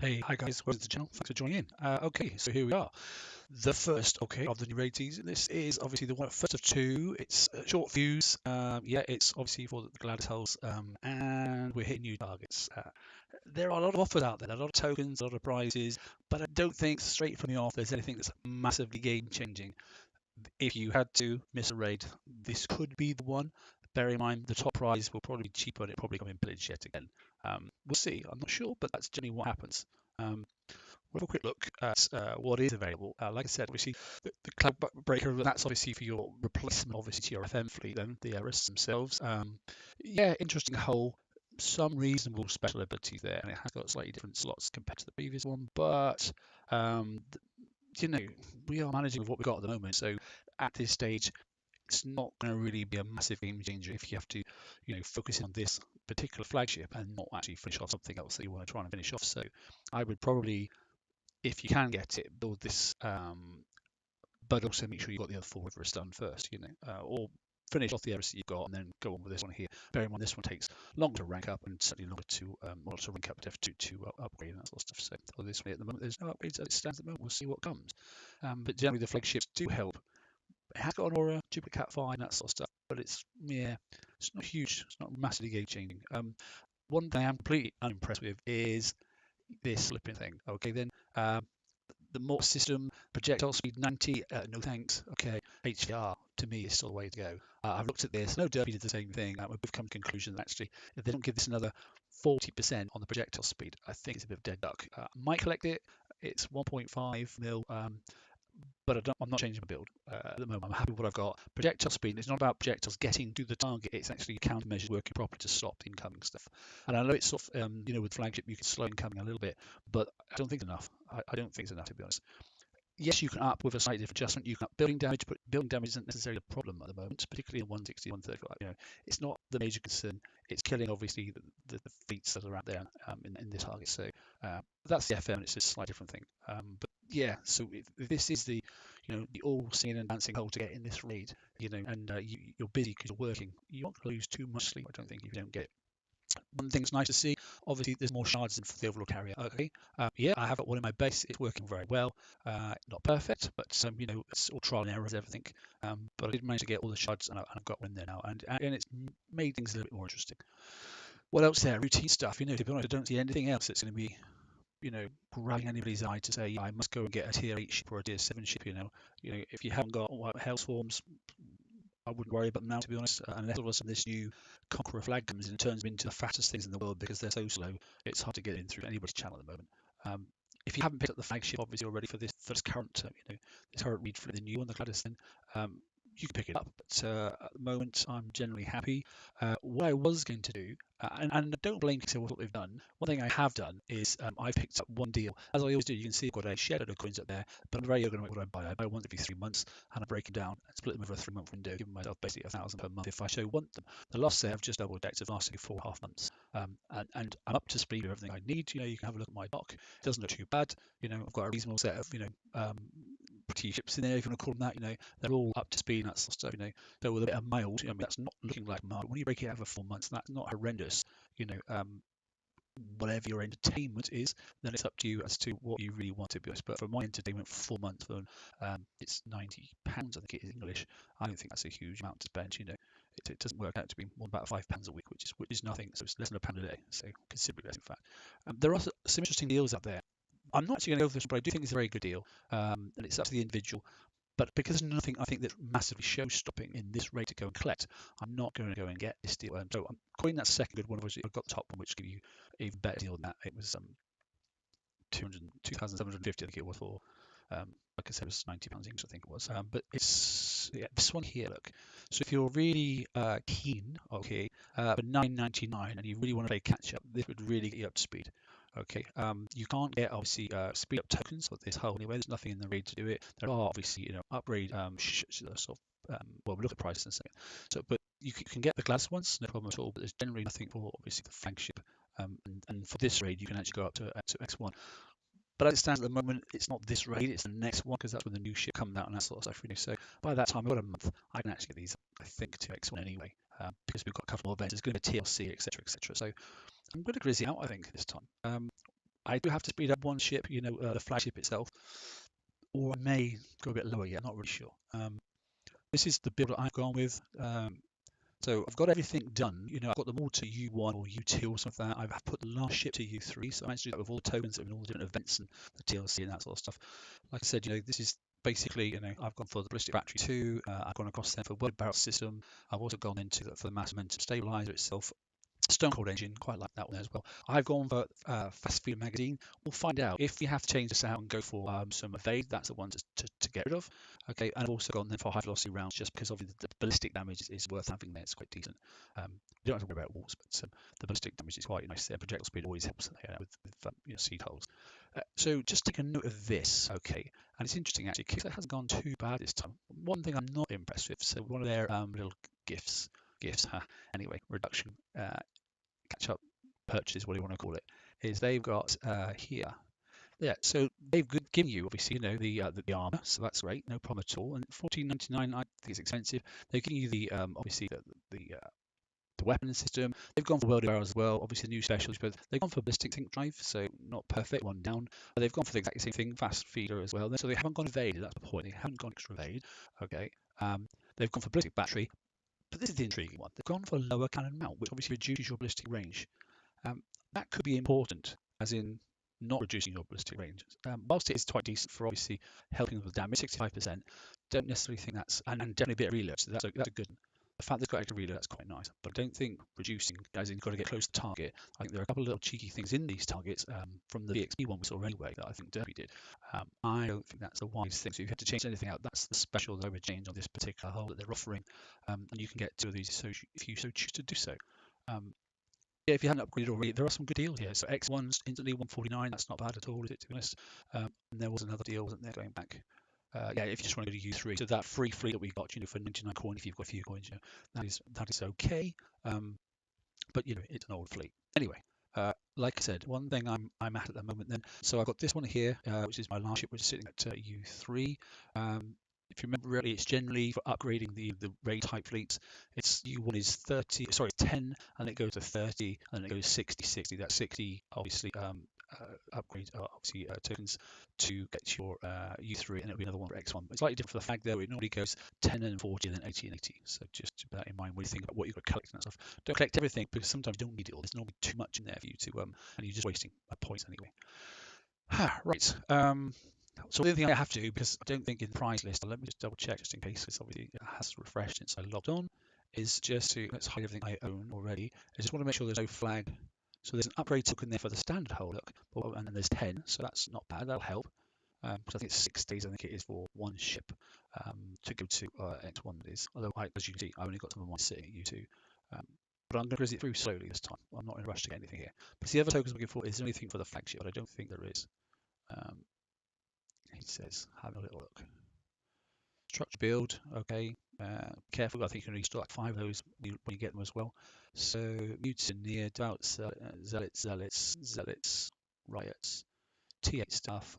Hey, hi guys, welcome to the channel. Thanks for joining in. Okay, so here we are. The first, of the new raid season. This is obviously the one first of two. It's short fuse. Yeah, it's obviously for the Gladys hulls, and we're hitting new targets. There are a lot of offers out there, a lot of tokens, a lot of prizes, but I don't think straight from the off there's anything that's massively game changing. If you had to miss a raid, this could be the one. Bear in mind the top prize will probably be cheaper and it'll probably come in pillage yet again. We'll see. I'm not sure, but that's generally what happens. We'll have a quick look at what is available. Like I said, obviously the Cloud Breaker, that's obviously for your replacement, obviously to your FM fleet, then the Eris themselves. Yeah, interesting hull. Some reasonable special abilities there, and it has got slightly different slots compared to the previous one, but um, you know, we are managing with what we've got at the moment. So at this stage, it's not going to really be a massive game changer if you have to, focus in on this particular flagship and not actually finish off something else that you want to try and finish off. So I would probably, if you can get it, build this, but also make sure you've got the other four rivers done first, or finish off the areas that you've got and then go on with this one here. Bear in mind this one takes longer to rank up and certainly longer to rank up to upgrade and that sort of stuff. So for this one at the moment, there's no upgrades as it stands at the moment. We'll see what comes. But generally the flagships do help. It has got an aura, duplicate 5 and that sort of stuff, but it's not huge. It's not massively game changing. One thing I'm completely unimpressed with is this slipping thing. Okay, then the mortar system, projectile speed 90, no thanks. Okay, HVR to me is still the way to go. I've looked at this. No Derby did the same thing. We've come to the conclusion that actually, if they don't give this another 40% on the projectile speed, I think it's a bit of dead duck. I might collect it. It's 1.5 mil. But I'm not changing my build at the moment. I'm happy with what I've got. Projectile speed, it's not about projectiles getting to the target, it's actually countermeasures working properly to stop the incoming stuff. And I know it's sort of, with flagship, you can slow incoming a little bit, but I don't think it's enough. I don't think it's enough, to be honest. Yes, you can up with a slightly different adjustment. You can up building damage, but building damage isn't necessarily the problem at the moment, particularly in 160, 135. It's not the major concern. It's killing, obviously, the fleets that are out there in the target. So that's the FM, and it's a slightly different thing. But yeah, so this is the all singing and dancing hole to get in this raid, and you're busy because you're working. You won't lose too much sleep, I don't think, if you don't get it. One thing's nice to see, obviously there's more shards than for the overall carrier. Okay, yeah, I have got one in my base. It's working very well. Not perfect, but it's all trial and error as everything. But I did manage to get all the shards, and I've got one in there now, and it's made things a little bit more interesting. What else there? Routine stuff. To be honest, I don't see anything else that's going to be grabbing anybody's eye to say, yeah, I must go and get a tier 8 ship or a tier 7 ship. If you haven't got Hellswarms, I wouldn't worry about them now, to be honest, unless all of a sudden this new Conqueror flag comes in and turns them into the fattest things in the world because they're so slow. It's hard to get in through anybody's channel at the moment. If you haven't picked up the flagship, obviously already for this current, this current read for the new one, the Gladys, then you can pick it up. But at the moment, I'm generally happy. What I was going to do, and I don't blame Kickstarter what they've done. One thing I have done is I've picked up one deal. As I always do, you can see I've got a shed of coins up there, but I'm very ergonomic what I buy. I buy one every 3 months, and I break them down and split them over a 3-month window, giving myself basically 1,000 per month if I so want them. The loss there, I've just double decked, have lasted 4.5 months, and I'm up to speed with everything I need. You can have a look at my dock. It doesn't look too bad. I've got a reasonable set of pretty ships in there, if you want to call them that. They're all up to speed and that sort of stuff. So with a bit of mild, that's not looking like mild. When you break it over 4 months, that's not horrendous. Whatever your entertainment is, then it's up to you as to what you really want to be honest. But for my entertainment for 4 months, it's £90, I think it is English. I don't think that's a huge amount to spend. It doesn't work out to be more than about £5 a week, which is nothing. So it's less than £1 a day, so considerably less in fact. There are some interesting deals out there. I'm not actually going to go for this, but I do think it's a very good deal, and it's up to the individual. But because there's nothing I think that's massively show-stopping in this rate to go and collect, I'm not going to go and get this deal. So I'm calling that second good one. Obviously, I've got the top one, which give you an even better deal than that. It was 2,750, I think it was for. Like I said, it was £90 English, I think it was. But it's this one here. Look, so if you're really keen, okay, for £9.99 and you really want to play catch up, this would really get you up to speed. Okay, you can't get obviously speed up tokens for this hull anyway. There's nothing in the raid to do it. There are obviously upgrade sort of well, we'll look at prices in a second. So, but you can get the glass ones, no problem at all. But there's generally nothing for obviously the flagship. And for this raid, you can actually go up to X1. But as it stands at the moment, it's not this raid, it's the next one, because that's when the new ship comes out and that sort of stuff. So by that time, I've got a month. I can actually get these, I think, to X1 anyway, because we've got a couple more events. There's going to be TLC, etc., etc. So I'm going to grizzy out, I think, this time. I do have to speed up one ship, the flagship itself, or I may go a bit lower yet. I'm not really sure. This is the build that I've gone with. So I've got everything done. I've got them all to U1 or U2 or something like that. I've put the last ship to U3, so I managed to do that with all the tokens and all the different events and the TLC and that sort of stuff. Like I said, this is basically, I've gone for the ballistic battery 2. I've gone across there for the barrel system. I've also gone into for the mass momentum stabilizer itself. Stone Cold engine, quite like that one as well. I've gone for fast feeder magazine. We'll find out if we have to change this out and go for some evade. That's the one to get rid of. Okay, and I've also gone then for high velocity rounds just because obviously the ballistic damage is worth having there. It's quite decent. You don't have to worry about walls, but the ballistic damage is quite nice there. Projectile speed always helps with seed holes. So just take a note of this, okay? And it's interesting actually because it hasn't gone too bad this time. One thing I'm not impressed with, so one of their little gifts, anyway, reduction. Catch up purchase, what do you want to call it, is they've got here. Yeah, so they've given you obviously, the armor, so that's great, no problem at all. And 14.99, I think it's expensive. They've given you the obviously the weapon system. They've gone for welded barrels as well, obviously new specials, but they've gone for ballistic think drive, so not perfect, one down. But they've gone for the exact same thing, fast feeder as well. So they haven't gone evaded. That's the point. They haven't gone extra evade. Okay. They've gone for ballistic battery. But this is the intriguing one. They've gone for a lower cannon mount, which obviously reduces your ballistic range. That could be important, as in not reducing your ballistic range. Whilst it is quite decent for obviously helping with damage, 65%, don't necessarily think that's, and definitely a bit of reload, so that's a good one. The fact they've got extra reload, that's quite nice. But I don't think reducing, as in you've got to get close to target. I think there are a couple of little cheeky things in these targets from the VXP one we saw anyway that I think Derby did. I don't think that's a wise thing. So if you have to change anything out, that's the special that I would change on this particular hull that they're offering. And you can get two of these if you so choose to do so. Yeah, if you hadn't upgraded already, there are some good deals here. So X1's instantly 149. That's not bad at all, is it, to be honest? And there was another deal, wasn't there, going back? Yeah, if you just want to go to U3, so that free fleet that we got, for 99 coin, if you've got a few coins, that is okay. But it's an old fleet. Anyway, like I said, one thing I'm at the moment then. So I've got this one here, which is my last ship, which is sitting at U3. If you remember really, it's generally for upgrading the raid type fleets. It's U1 is 10, and it goes to 30, and then it goes 60, 60. That's 60, obviously, upgrade, obviously, tokens to get your U3, and it'll be another one for X1. But it's slightly different for the flag, though. It normally goes 10 and 40, and then 80 and 80. So just keep that in mind when you think about what you've got to collect and that stuff. Don't collect everything, because sometimes you don't need it all. There's normally too much in there for you to, and you're just wasting points anyway. Right. So the other thing I have to do, because I don't think in the prize list, let me just double check just in case, because obviously it has refreshed since I logged on, is just to, let's hide everything I own already. I just want to make sure there's no flag. So there's an upgrade token there for the standard hull, look, and then there's 10, so that's not bad, that'll help. Because I think it's 6 days, I think it is for one ship to go to X1 it is. Although, as you can see, I only got some of mine sitting at U2. But I'm going to cruise it through slowly this time. I'm not in a rush to get anything here. But the other tokens I'm looking for is there anything for the flagship, but I don't think there is. He says, have a little look. Structure build, okay. Careful, I think you can install like 5 of those when you get them as well. So, mutineer, doubts, zealots, riots, T8 stuff.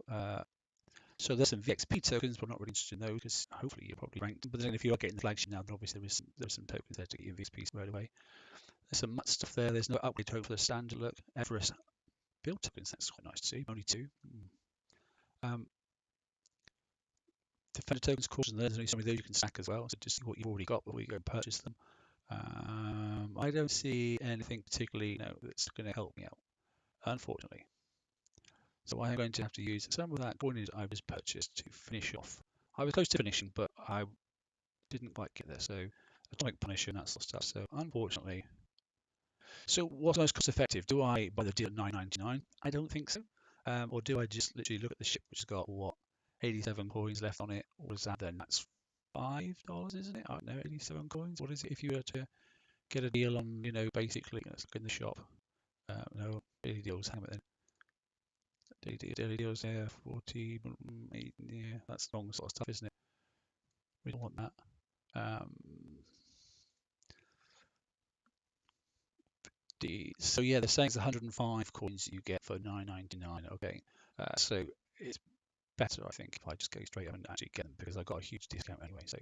So there's some VXP tokens, but I'm not really interested in those because hopefully you're probably ranked. But then if you are getting the flagship now, then obviously there's some tokens there to get your VXP right away. There's some MUT stuff there. There's no upgrade token for the standard look. Everest build tokens, that's quite nice to see. Only 2. Defender tokens, course, and there's only some of those you can stack as well. So just see what you've already got before you go and purchase them. I don't see anything particularly that's going to help me out, unfortunately. So I'm going to have to use some of that coinage I was purchased to finish off. I was close to finishing, but I didn't quite get there. So Atomic Punisher and that sort of stuff. So unfortunately. So what's most cost effective? Do I buy the deal at $9.99? I don't think so. Or do I just literally look at the ship which has got 87 coins left on it? Or is that then? That's $5, isn't it? I don't know, 87 coins. What is it if you were to get a deal on, basically, let's look in the shop. No, daily deals, hang on then. Daily deals there, 40, yeah, that's the wrong sort of stuff, isn't it? We don't want that. So yeah, they're saying it's 105 coins you get for $9.99. Okay, so it's better, I think, if I just go straight up and actually get them because I got a huge discount anyway. So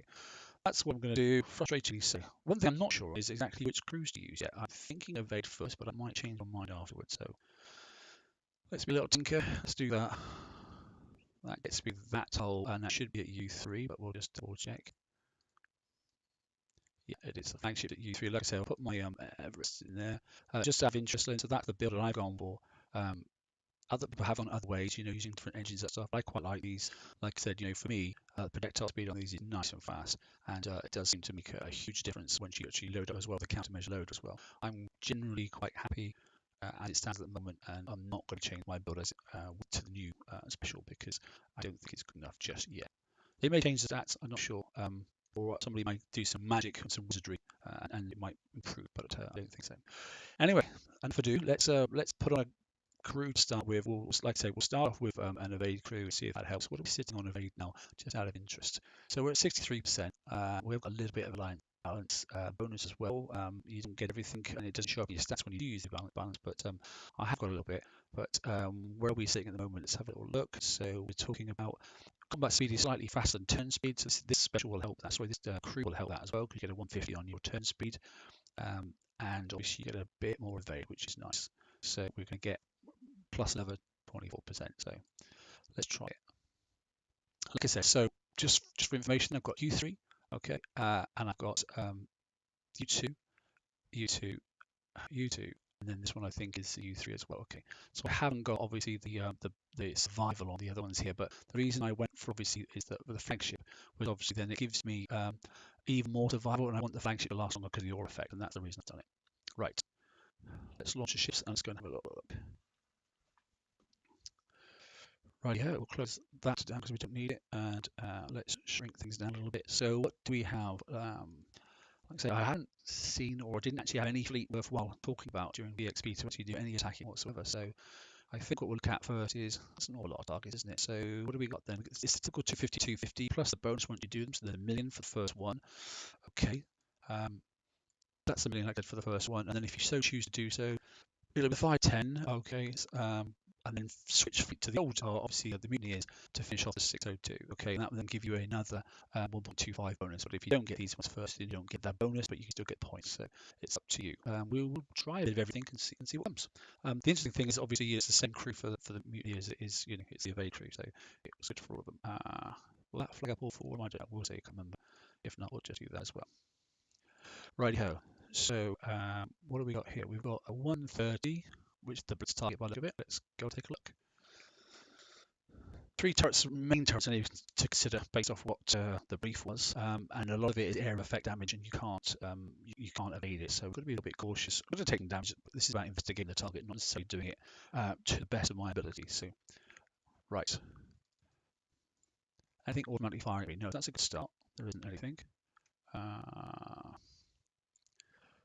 that's what I'm going to do. Frustratingly so. One thing I'm not sure is exactly which cruise to use yet. I'm thinking of Evade first, but I might change my mind afterwards. So Let's be a little tinker. Let's do that. That gets me that hull, and that should be at U3, but we'll just double check. Yeah, it is the flagship at U3. Like I say, I'll put my Everest in there. Just out of interest, so that's the build that I've gone for. Other people have on other ways, using different engines and stuff. I quite like these. Like I said, for me, the projectile speed on these is nice and fast, and it does seem to make a huge difference once you actually load up as well, the countermeasure load as well. I'm generally quite happy as it stands at the moment, and I'm not going to change my build to the new special because I don't think it's good enough just yet. They may change the stats, I'm not sure, or somebody might do some magic and some wizardry, and it might improve, but I don't think so. Anyway, enough ado. Let's put on a crew to start with. Like I say, we'll start off with an evade crew and see if that helps. What are we sitting on evade now, just out of interest? So we're at 63%. We've got a little bit of a line balance bonus as well. You don't get everything, and it doesn't show up in your stats when you do use the balance, but I have got a little bit. But where are we sitting at the moment? Let's have a little look. So we're talking about combat speed is slightly faster than turn speed, so this special will help that. Sorry, this crew will help that as well, because you get a 150 on your turn speed, and obviously you get a bit more evade, which is nice. So we're going to get plus another 24%. So let's try it. Like I said, so just for information, I've got U3, okay, and I've got U2, U2, U2, and then this one I think is U3 as well. Okay, so I haven't got obviously the survival on the other ones here, but the reason I went for obviously is that with the flagship was obviously then it gives me even more survival, and I want the flagship to last longer because of the aura effect, and that's the reason I've done it. Right, let's launch the ships and let's go and have a look. Right, yeah, we'll close that down because we don't need it, and let's shrink things down a little bit. So what do we have? Like I say, I hadn't seen or didn't actually have any fleet worthwhile talking about during VXP to actually do any attacking whatsoever. So I think what we'll look at first is, that's an awful lot of targets, isn't it? So what do we got then? It's typical 250 plus the bonus once you do them, so they're 1 million for the first one. Okay, that's 1 million like I said for the first one, and then if you so choose to do so, it'll be 510. Okay, and then switch fleet to the old, obviously the mutineers, to finish off the 602. Okay, and that will then give you another 1.25 bonus. But if you don't get these ones first, then you don't get that bonus, but you can still get points. So it's up to you. We'll try a bit of everything and see what comes. The interesting thing is obviously it's the same crew for the mutineers. It is, it's the evade crew, so it was good for all of them. Will that flag up all 4 of them? I don't know. We'll see. I can't remember. If not, we'll just do that as well. Righty-ho. So what do we got here? We've got a 130, which is the Brits target by the look of it. Let's go take a look. 3 turrets, main turrets I need to consider based off what the brief was, and a lot of it is area effect damage, and you can't evade it. So we've got to be a little bit cautious. We're going to take damage. This is about investigating the target, not necessarily doing it to the best of my ability. So, right. I think automatically firing. No, that's a good start. There isn't anything.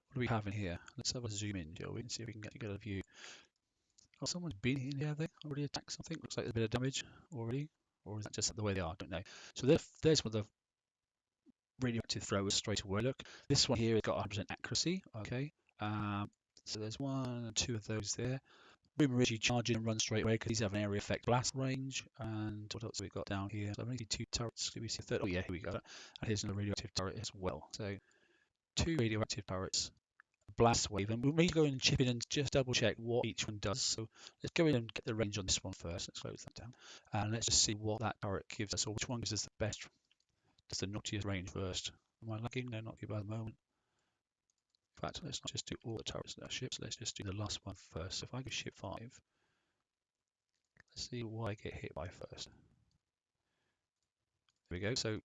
What do we have in here? Let's have a zoom in, shall we, and see if we can get a view. Oh, someone's been in here, have they already attacked something? Looks like there's a bit of damage already. Or is that just the way they are? I don't know. So there's one of the radioactive throwers straight away. Look, this one here has got 100% accuracy. Okay. So there's 1 and 2 of those there. Boomer is you charge in and run straight away because these have an area effect blast range. And what else have we got down here? So I've only 2 turrets. Do we see a third? Oh yeah, here we go. And here's another radioactive turret as well. So 2 radioactive turrets. Blast wave, and we'll need to go and chip in and just double check what each one does. So let's go in and get the range on this one first. Let's close that down, and let's just see what that turret gives us, or which one gives us the best, does the naughtiest range first. Am I lagging? No, not you by the moment. In fact, let's not just do all the turrets in our ships. Let's just do the last one first. So if I go ship 5, let's see what I get hit by first. There we go. So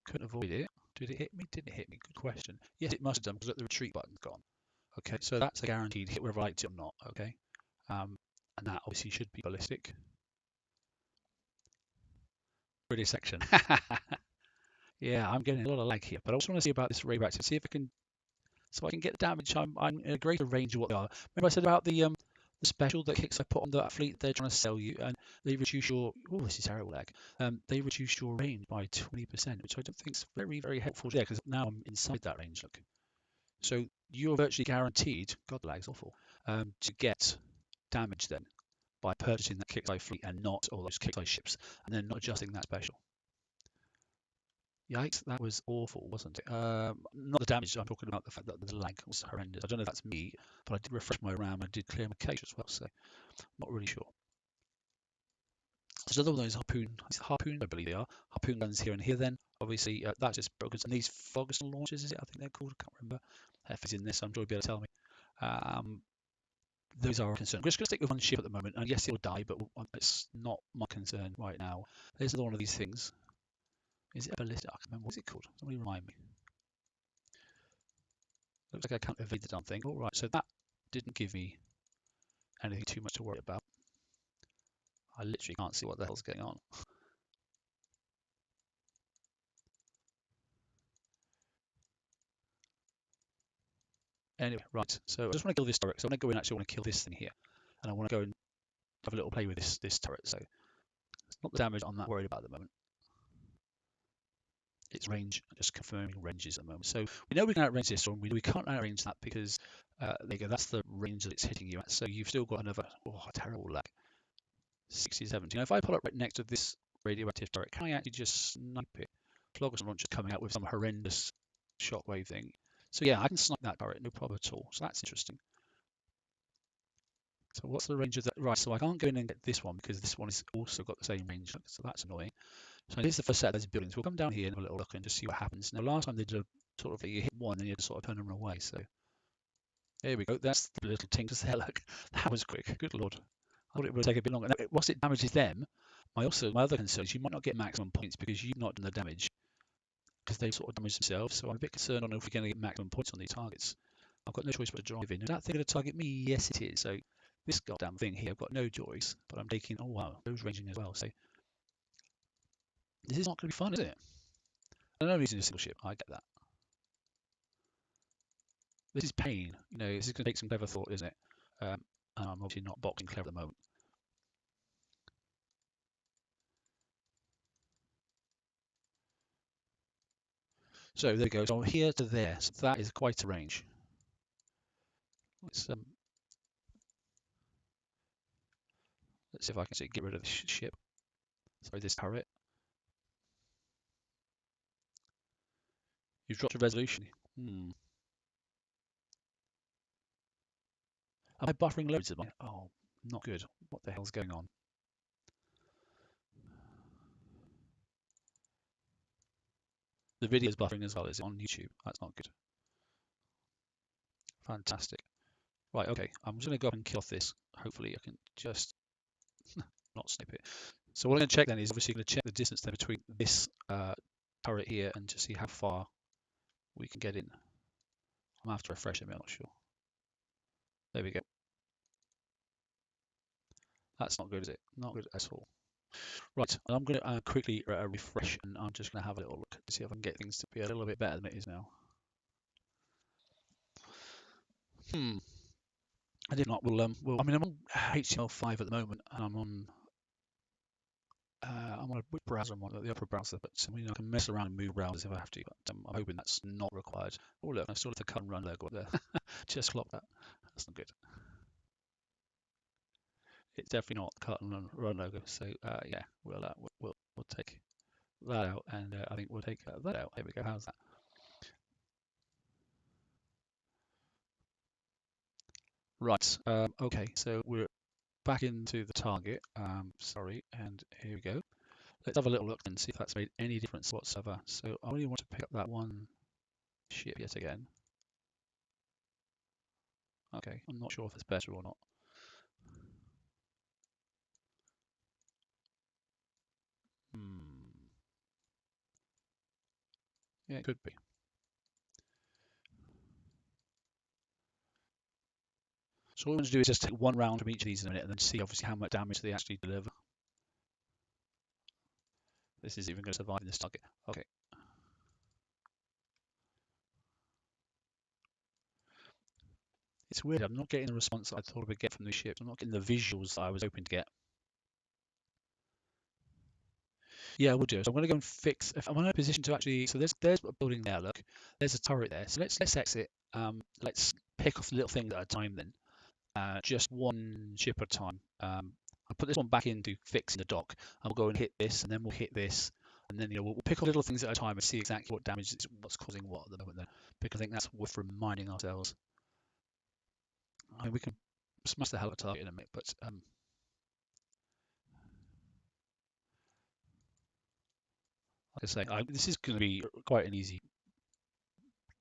couldn't avoid it. Did it hit me? Didn't it hit me? Good question. Yes, it must have done, because look, the retreat button's gone. Okay, so that's a guaranteed hit whether I liked it or not. Okay, and that obviously should be ballistic. British section. Yeah, I'm getting a lot of lag here, but I also want to see about this radioactive. See if I can, so I can get the damage. I'm in a greater range of what they are. Remember I said about the special that kicks I put on that fleet they're trying to sell you, and they reduce your. Oh, this is terrible lag. They reduce your range by 20%, which I don't think is very, very helpful there, because now I'm inside that range. Look. So you're virtually guaranteed, God, the lag's awful, to get damage then by purchasing that kick-eye fleet and not all those kick-eye ships, and then not adjusting that special. Yikes, that was awful, wasn't it? Not the damage, I'm talking about the fact that the lag was horrendous. I don't know if that's me, but I did refresh my RAM and I did clear my cache as well, so not really sure. There's another one of those harpoon, I believe they are. Harpoon guns here and here then. Obviously, that's just broken. And these Ferguson launchers, is it? I think they're called. I can't remember. If it's in this, I'm sure you'll be able to tell me. Those are a concern. We're just going to stick with one ship at the moment. And yes, it'll die, but it's not my concern right now. There's another one of these things. Is it a ballista? I can't remember. What's it called? Somebody remind me. Looks like I can't evade the damn thing. All right, so that didn't give me anything too much to worry about. I literally can't see what the hell's going on. Anyway, right, so I just want to kill this turret. So I want to go in, actually want to kill this thing here. And I want to go and have a little play with this turret. So it's not the damage I'm not worried about at the moment. It's range, just confirming ranges at the moment. So we know we can outrange this one. We can't outrange that because there you go, that's the range that it's hitting you at. So you've still got another, terrible lag. 60, 70. Now if I pull up right next to this radioactive turret, can I actually just snipe it? Ferguson launcher coming out with some horrendous shockwave thing. So yeah, I can snipe that turret, no problem at all. So that's interesting. So what's the range of that? Right, so I can't go in and get this one because this one has also got the same range. So that's annoying. So this is the first set of those buildings. We'll come down here and have a little look and just see what happens. Now last time they did a sort of, you hit one and you had to sort of turn them away. So there we go. That's the little tinkers there. Look, that was quick. Good lord. I thought it would take a bit longer. Now, whilst it damages them, my other concern is you might not get maximum points because you've not done the damage because they sort of damaged themselves. So I'm a bit concerned on if we're going to get maximum points on these targets. I've got no choice but to drive in. Is that thing going to target me? Yes, it is. So this goddamn thing here, I've got no choice, but I'm taking. Oh wow, those ranging as well. So this is not going to be fun, is it? I know I'm using a single ship. I get that. This is pain. You know, this is going to take some clever thought, isn't it? And I'm obviously not boxing clever at the moment. So there we go. So here to there. So that is quite a range. Let's see if I can get rid of this ship. Sorry, this turret. You've dropped your resolution. Am I buffering loads of my? Oh, not good. What the hell's going on? The video's buffering as well. Is it on YouTube? That's not good. Fantastic. Right, okay. I'm just going to go up and kill off this. Hopefully I can just not snip it. So what I'm going to check then is obviously going to check the distance then between this turret here and to see how far we can get in. I'm going to have to refresh it, I'm not sure. There we go. That's not good, is it? Not good at all. Right, I'm going to quickly refresh and I'm just going to have a little look to see if I can get things to be a little bit better than it is now. I did not. Well, I mean, I'm on HTML5 at the moment, and I'm on which browser I'm on, the Opera browser, but I mean, I can mess around and move browsers if I have to, but I'm hoping that's not required. Oh look, I still have the cut and run logo up there. Just clock that. That's not good. It's definitely not cut and run logo. So yeah, we'll take that out, and I think we'll take that out. There we go. How's that? Right. Okay. So we're back into the target. Sorry, and here we go. Let's have a little look and see if that's made any difference whatsoever. So I really want to pick up that one ship yet again. Okay, I'm not sure if it's better or not. Yeah, it could be. So what we're going to do is just take one round from each of these in a minute and then see obviously how much damage they actually deliver. This is even going to survive in this target. Okay. It's weird, I'm not getting the response that I thought I would get from these ships. I'm not getting the visuals that I was hoping to get. Yeah, we'll do. So I'm going to go and fix. If I'm in a position to actually, so there's a building there. Look, there's a turret there. So let's exit. Let's pick off the little things at a time then. Just one ship at a time. I'll put this one back into fixing the dock. And we'll go and hit this, and then we'll hit this, and then we'll pick up little things at a time and see exactly what damage is, what's causing what at the moment. Then, because I think that's worth reminding ourselves. I mean, we can smash the hell out of target in a minute, but like I say, this is going to be quite an easy,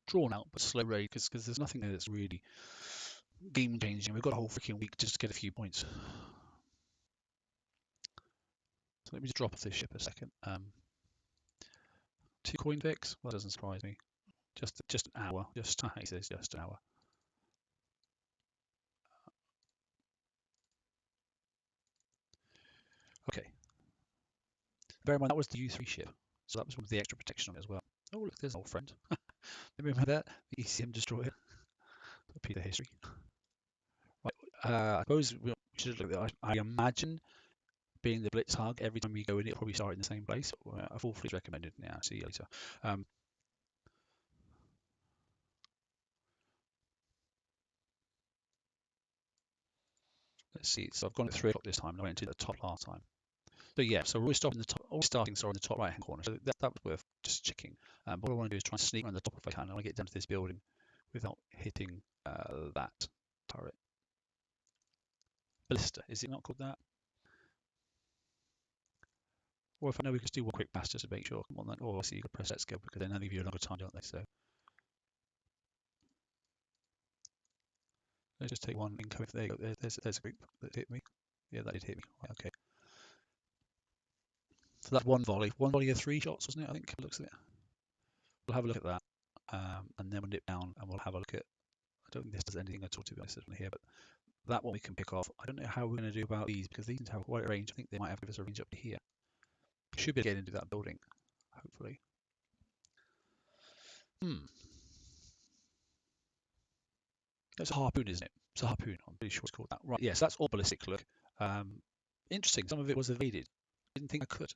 drawn out but slow raid because there's nothing there that's really game changing. We've got a whole freaking week just to get a few points. So let me just drop off this ship a second. 2 coin fix. Well, that doesn't surprise me. Just an hour. Just he says just an hour. Okay. Bear in mind that was the U3 ship, so that was with the extra protection on it as well. Oh look, there's an old friend. Remember that? The ECM destroyer. A piece of history. Right. I suppose we should look at that. I imagine being the blitz hug every time we go in, it'll probably start in the same place. A full fleet recommended. Yeah, see you later. Let's see. So I've gone at 3 o'clock this time, and I went to the top last time. So yeah, so we're always starting in the top right hand corner. So that was worth just checking. But what I want to do is try and sneak around the top if I can. I want to get down to this building without hitting that turret. Ballista, is it not called that? Or if I know we can just do one quick pass just to make sure. Come on, then. Oh, I see you can press that skill because then they give you a longer time, don't they? So let's just take one incoming. There you go. There's a group that hit me. Yeah, that did hit me. Right, okay. So that's one volley of 3 shots, wasn't it? I think it looks at it. We'll have a look at that, and then we'll dip down and we'll have a look at. I don't think this does anything at all to be honest here, but that one we can pick off. I don't know how we're going to do about these because these have quite a range. I think they might have to give us a range up to here. Should be able to get into that building, hopefully. It's a harpoon, isn't it? It's a harpoon. I'm pretty sure it's called that. Right. Yes, that's all ballistic look. Interesting. Some of it was evaded. Didn't think I could.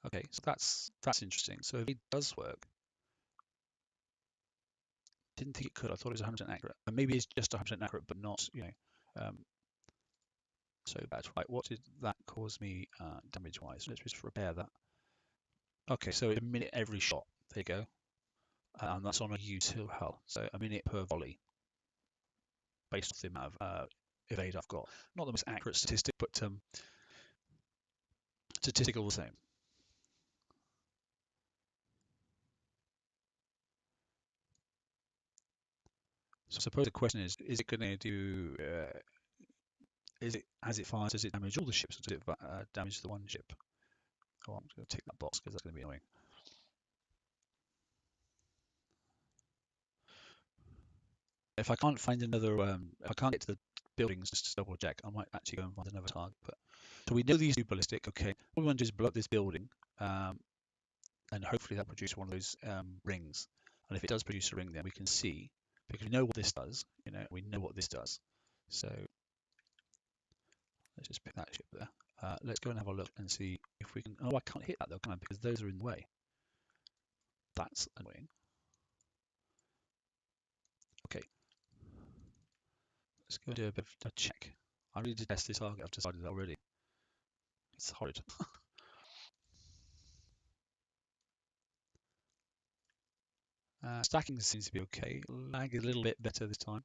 Okay, so that's interesting. So if it does work. Didn't think it could. I thought it was 100% accurate. And maybe it's just 100% accurate, but not, so bad. Right, what did that cause me damage-wise? Let's just repair that. Okay, so a minute every shot. There you go. And that's on a U2 hull. So a minute per volley, based off the amount of evade I've got. Not the most accurate statistic, but statistical the same. So I suppose the question is it going to do? As it fires, does it damage all the ships, or does it damage the one ship? Oh, I'm going to tick that box because that's going to be annoying. If I can't find another, if I can't get to the buildings just to double check, I might actually go and find another target. But so we know these do ballistic. Okay, what we want to do is blow up this building, and hopefully that'll produce one of those rings. And if it does produce a ring, then we can see because we know what this does. We know what this does. So let's just pick that ship there. Let's go and have a look and see if we can. Oh, I can't hit that though, can I? Because those are in the way. That's annoying. Okay. Let's go and do a bit of a check. I really detest this target. I've decided that already. It's horrid. Stacking seems to be okay. Lag is a little bit better this time.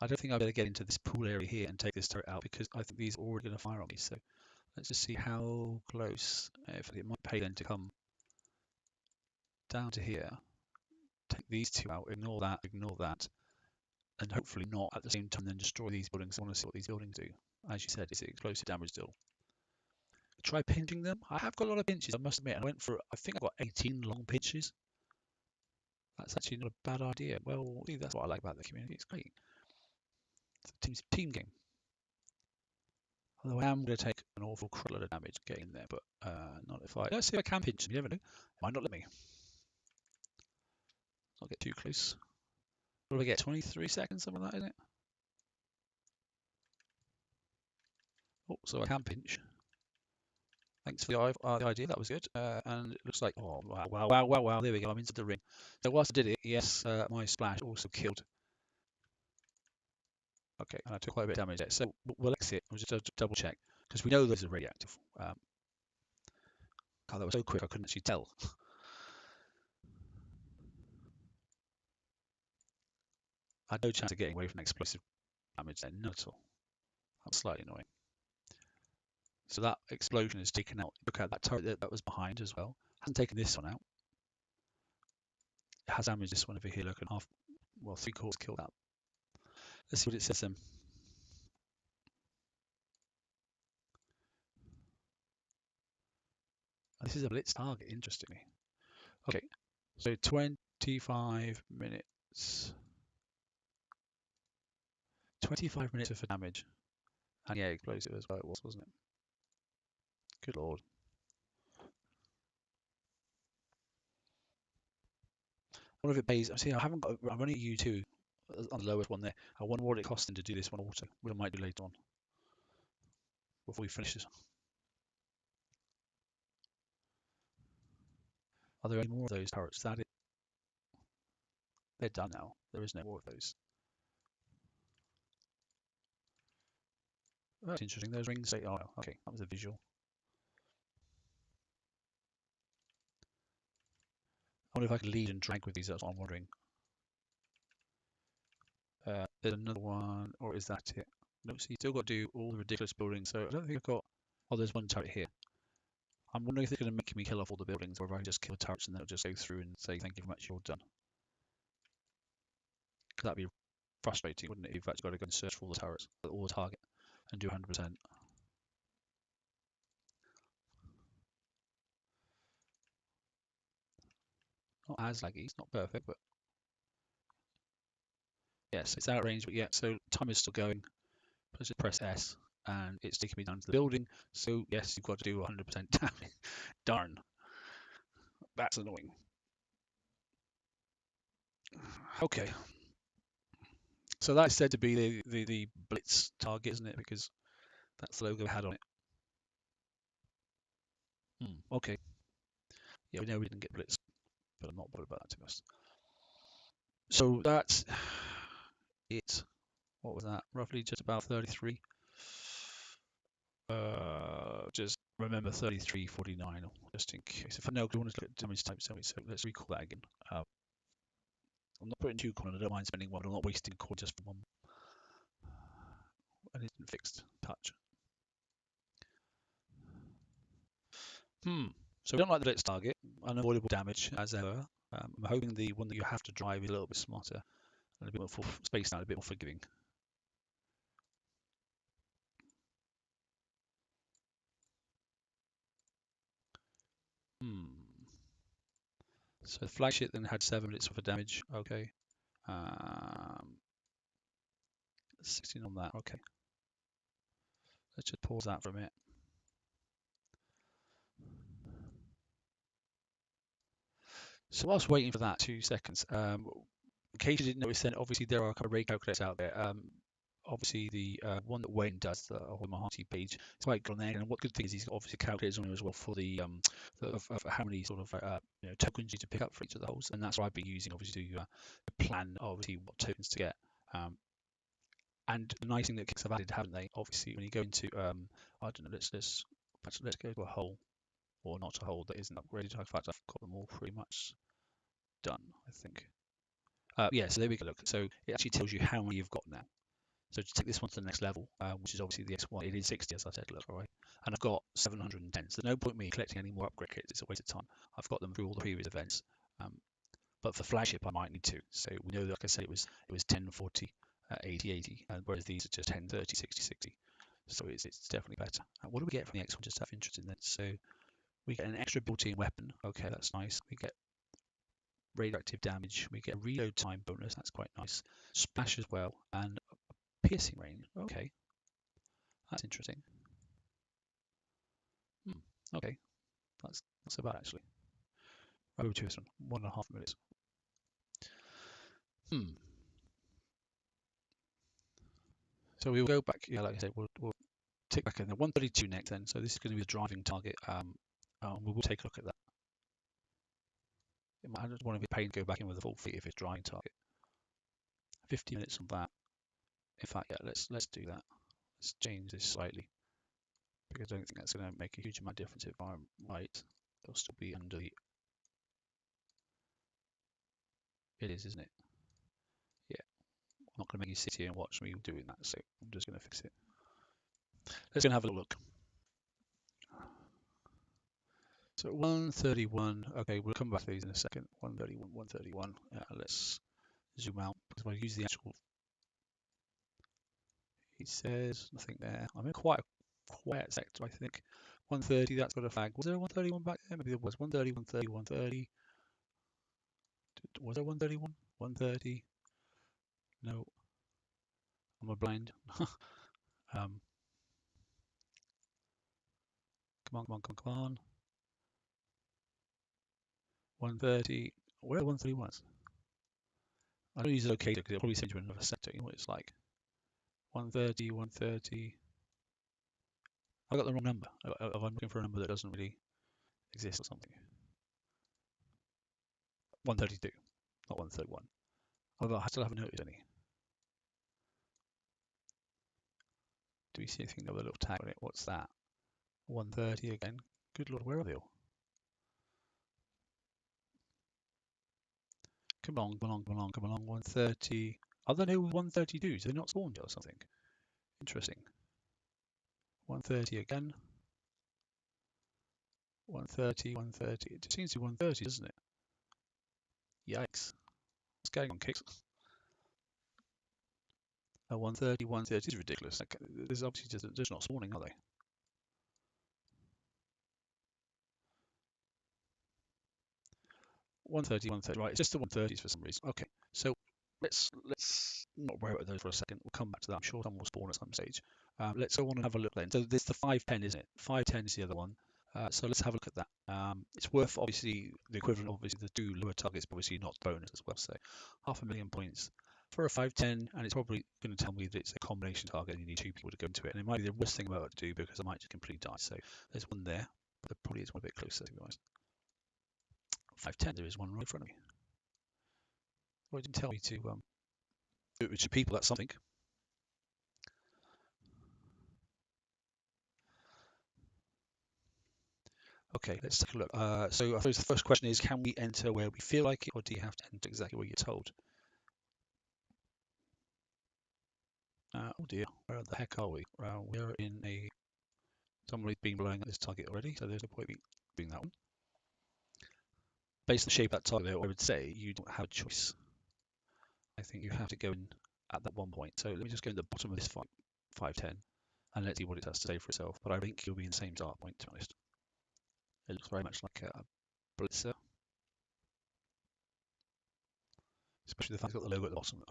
I don't think I better get into this pool area here and take this turret out because I think these are already going to fire on me. So let's just see how close. If it might pay then to come down to here, take these 2 out, ignore that, and hopefully not at the same time then destroy these buildings. I want to see what these buildings do. As you said, it's explosive damage still. Try pinching them. I have got a lot of pinches, I must admit. I think I got 18 long pinches. That's actually not a bad idea. Well, that's what I like about the community. It's great. It's a team game. Although I am going to take an awful crud of damage getting there, but not if I. Let's see if I can pinch them. You never know. Might not let me. Not get too close. What do I get? 23 seconds, something like that, isn't it? Oh, so I can pinch. Thanks for the idea. That was good. And it looks like, oh, wow. There we go. I'm into the ring. So whilst I did it, yes, my splash also killed. Okay, and I took quite a bit of damage there. So we'll exit. We'll just double check because we know those are radioactive. Oh, that was so quick I couldn't actually tell. I had no chance of getting away from explosive damage there, none at all. That's slightly annoying. So that explosion has taken out, look at that turret that was behind as well. Hasn't taken this one out. It has damaged this one over here, look, and half, well, 3/4 killed that. Let's see what it says then. This is a blitz target, interestingly. Okay, so 25 minutes. 25 minutes of damage. And yeah, explosive as well it was, wasn't it? Good lord. I wonder if it pays. See, I haven't got. I'm only at U2 on the lowest one there. I wonder what it costs them to do this one auto. We might do later on before we finish this. Are there any more of those turrets? Is that it? They're done now. There is no more of those. That's interesting. Those rings say, oh, okay, that was a visual. I wonder if I can lead and drag with these. That's what I'm wondering. There's another one, or is that it? No, so you still got to do all the ridiculous buildings. So I don't think I've got. Oh, there's one turret here. I'm wondering if they're going to make me kill off all the buildings, or if I can just kill the turrets and then it'll just go through and say thank you very much, you're done. Because that'd be frustrating, wouldn't it? If you've actually got to go and search for all the turrets, all the target, and do 100%. Not as laggy, it's not perfect, but yes, it's out of range. But yeah, so time is still going. Just press S, and it's taking me down to the building. So yes, you've got to do 100% damage. Darn, that's annoying. Okay, so that's said to be the blitz target, isn't it? Because that's the logo it had on it. Okay. Yeah, we know we didn't get blitz, but I'm not bothered about that too much. So that's it. What was that? Roughly just about 33. Just remember 33.49, just in case. If I know, I want to look at damage type, so let's recall that again. I'm not putting 2 coin. I don't mind spending 1, but I'm not wasting coin just for 1. And it isn't fixed touch. So we don't like the blitz target. Unavoidable damage as ever. I'm hoping the one that you have to drive is a little bit smarter and a bit more spaced out, a bit more forgiving. So the flagship then had 7 minutes worth of damage. Okay. 16 on that. Okay. Let's just pause that for a minute. So whilst waiting for that 2 seconds, in case you didn't notice, then obviously there are a couple of rate calculators out there. Obviously the one that Wayne does, the Mahati page, it's quite good on there. And what good thing is he's got obviously calculators on there as well for the of how many sort of tokens you need to pick up for each of the holes, and that's what I've been using obviously to plan obviously what tokens to get. And the nice thing that KEGs have added, haven't they? Obviously, when you go into I don't know, let's go to a hole, or not a hole that isn't upgraded. In fact, I've got them all pretty much done, I think. Yeah, so there we go. Look, so it actually tells you how many you've got now. So to take this one to the next level, which is obviously the X1, it is 60, as I said, look, all right. And I've got 710. So there's no point me collecting any more upgrade kits. It's a waste of time. I've got them through all the previous events. But for flagship, I might need to. So we know, like I said, it was 10, 40, 80, 80, and whereas these are just 10, 30, 60, 60. So it's definitely better. What do we get from the X1? Just have interest in that. So we get an extra built-in weapon. Okay, that's nice. We get radioactive damage. We get a reload time bonus. That's quite nice. Splash as well, and piercing range. Okay, that's interesting. Okay, that's not so bad actually. Over to this one, 1.5 minutes. So we'll go back. Yeah, like I said, we'll take back in the 132 next then. So this is going to be the driving target. We will take a look at that. I just want to be paid to go back in with a full fleet if it's driving target. 50 minutes on that. In fact, yeah, let's do that. Let's change this slightly because I don't think that's going to make a huge amount of difference if I'm right. It'll still be under the. It is, isn't it? Yeah. I'm not going to make you sit here and watch me doing that, so I'm just going to fix it. Let's go and have a look. So 131. Okay, we'll come back to these in a second. 131, 131. Let's zoom out because we'll use the actual. He says nothing there. I'm in quite a quiet sector, I think. 130, that's got a flag. Was there a 131 back there? Maybe there was. 130, 130, 130. Was there 131? 130? No. I'm a blind. Come on, come on, come on, come on. 130. Where the 130 was? I don't use a locator because it'll probably send you another sector. You know what it's like. 130, 130. I got the wrong number. I'm looking for a number that doesn't really exist or something. 132, not 131. Although I still haven't noticed any. Do we see anything with a little tag on it? What's that? 130 again. Good lord, where are they all? Come along, come along, come along, come along. 130. Are there no 132s? Are they not spawned or something? Interesting. 130 again. 130, 130. It seems to be 130, doesn't it? Yikes. What's going on, Kicks? 130, 130 is ridiculous. Like, there's obviously just not spawning, are they? One thirty, 130. Right, it's just the 130s for some reason. Okay, so let's not worry about those for a second. We'll come back to that. I'm sure some will spawn at some stage. Let's go on and have a look then. So there's the 510, isn't it? 510 is the other one. So let's have a look at that. It's worth obviously the equivalent, obviously the 2 lower targets, but obviously not bonus as well. So 500,000 points for a 510, and it's probably going to tell me that it's a combination target and you need 2 people to go into it. And it might be the worst thing about it to do because I might just completely die. So there's one there, but there probably is one a bit closer to be honest. 510, there is one right in front of me. Well, it didn't tell me to do it with 2 people, that's something. Okay, let's take a look. So I suppose the first question is, can we enter where we feel like it, or do you have to enter exactly where you're told? Oh dear, where the heck are we? We're in a... Somebody's been blowing at this target already, so there's no point in doing that one. Based on the shape of that target, though, I would say you don't have a choice. I think you have to go in at that one point. So let me just go in the bottom of this 510, and let's see what it has to say for itself. But I think you'll be in the same start point, to be honest. It looks very much like a blitzer. Especially the fact it's got the logo at the bottom.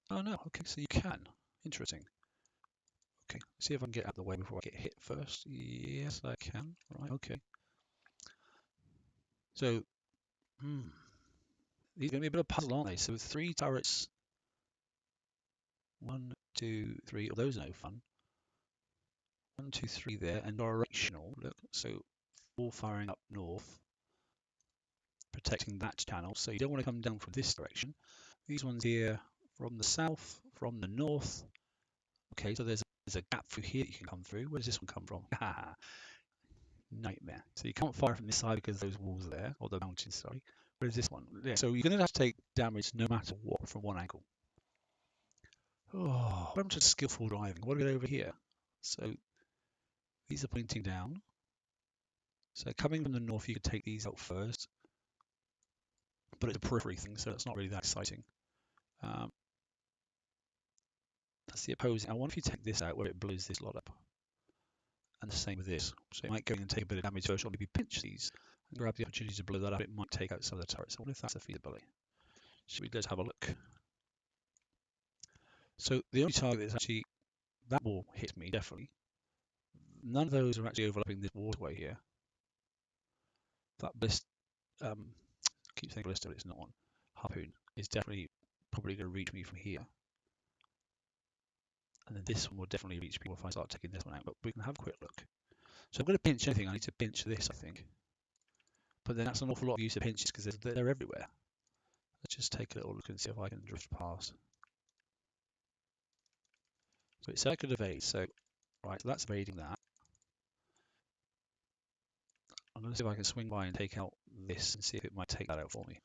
Oh no, okay, so you can. Interesting. Okay, let's see if I can get out of the way before I get hit first. Yes, I can. Right, okay. So, these are going to be a bit of a puzzle, aren't they? So 3 turrets. 1, 2, 3. Oh, those are no fun. 1, 2, 3 there, and directional. Look, so 4 firing up north, protecting that channel. So you don't want to come down from this direction. These ones here from the south, from the north. Okay, so there's a gap through here that you can come through. Where does this one come from? Nightmare. So you can't fire from this side because those walls are there, or the mountains, sorry. Where's this one? Yeah, so you're going to have to take damage no matter what from one angle. Oh, I'm just skillful driving. What do we got over here? So these are pointing down. So coming from the north, you could take these out first. But it's a periphery thing, so it's not really that exciting. That's the opposing. I wonder if you take this out where it blows this lot up. And the same with this. So it might go in and take a bit of damage first, or maybe pinch these and grab the opportunity to blow that up. It might take out some of the turrets. I wonder if that's a feasibility. Should we just have a look? So the only target that's actually, that will hit me, definitely. None of those are actually overlapping this waterway here. That ballista, I keep saying ballista, but it's not one. Harpoon is definitely probably going to reach me from here. And then this one will definitely reach people if I start taking this one out, but we can have a quick look. So I'm going to pinch anything. I need to pinch this, I think. But then that's an awful lot of use of pinches because they're everywhere. Let's just take a little look and see if I can drift past. So it said I could evade. So right, so that's evading that. I'm going to see if I can swing by and take out this and see if it might take that out for me.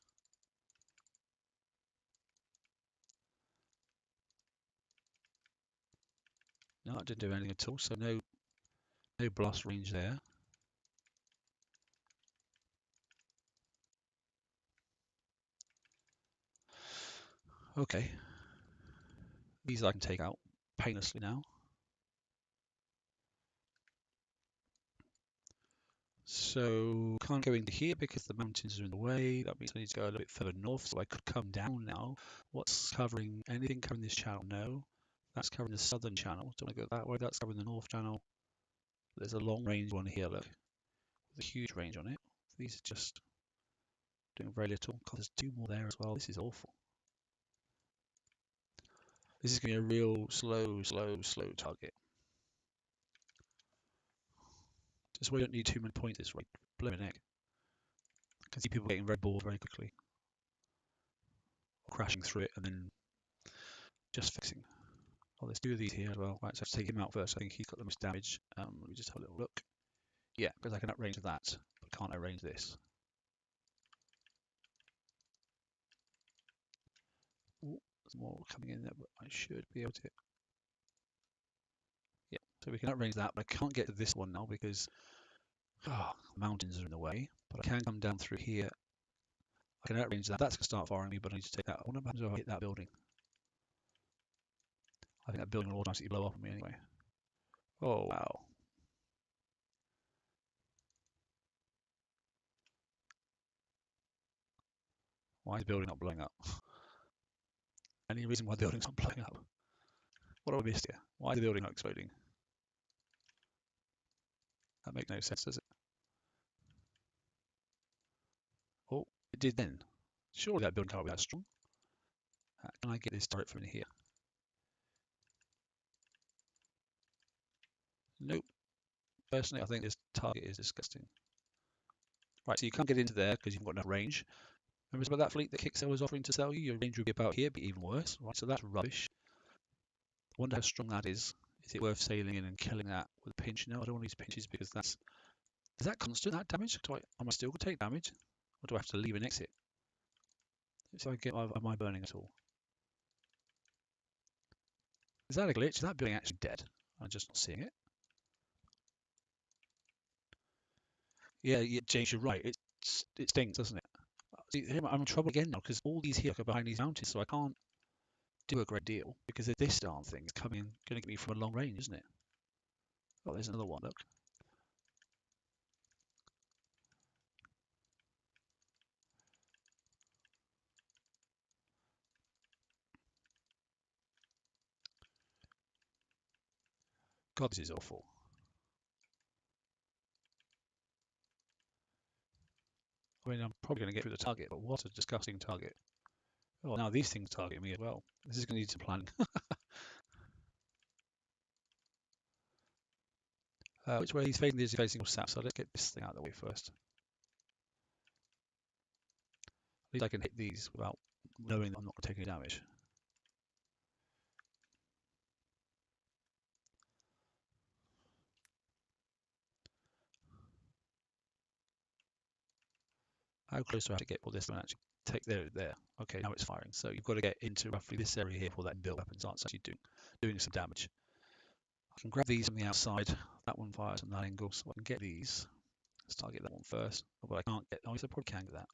No, it didn't do anything at all. So no blast range there. Okay. These I can take out painlessly now. So can't go into here because the mountains are in the way. That means I need to go a little bit further north. So I could come down now. What's covering anything covering this channel? No. That's covering the southern channel. Don't want to go that way. That's covering the north channel. There's a long range one here, look. With a huge range on it. These are just doing very little. God, there's two more there as well. This is awful. This is going to be a real slow target. Just why you don't need too many pointers, right? Blooming heck. I can see people getting very bored very quickly. Or crashing through it and then just fixing. Oh, let's do these here as well. Right, so let's take him out first. I think he's got the most damage. Let me just have a little look. Yeah, because I can outrange that, but can't outrange this. Ooh, there's more coming in there, but I should be able to. Yeah, so we can outrange that, but I can't get to this one now because the mountains are in the way. But I can come down through here. I can outrange that. That's going to start firing me, but I need to take that. I wonder what happens if I hit that building. I think that building will automatically blow up on me anyway. Oh, wow. Why is the building not blowing up? Any reason why the building's not blowing up? What have I missed here? Why is the building not exploding? That makes no sense, does it? Oh, it did then. Surely that building can't be that strong. Can I get this turret from in here? Nope. Personally, I think this target is disgusting. Right, so you can't get into there because you've got enough range. Remember about that fleet that Kicksale was offering to sell you? Your range would be about here, but even worse. Right, so that's rubbish. I wonder how strong that is. Is it worth sailing in and killing that with a pinch? No, I don't want these pinches because that's... Is that constant, that damage? Am I still going to take damage? Or do I have to leave and exit? So I get... Am I burning at all? Is that a glitch? Is that building actually dead? I'm just not seeing it. Yeah, James, you're right. It stinks, doesn't it? See, I'm in trouble again now because all these here are behind these mountains, so I can't do a great deal because if this darn thing is coming, going to get me from a long range, isn't it? Oh, there's another one. Look. God, this is awful. I mean, I'm probably going to get through the target, but what a disgusting target. Oh, now these things target me as well. This is going to need some planning. Which way he's facing? He's facing sap, so let's get this thing out of the way first. At least I can hit these without knowing that I'm not going to take any damage. How close do I have to get for this one actually take there? Okay, now it's firing. So you've got to get into roughly this area here for that build up and starts actually doing some damage. I can grab these from the outside. That one fires from that angle, so I can get these. Let's target that one first. Oh, but I can't get. Oh, yes, I probably can get that.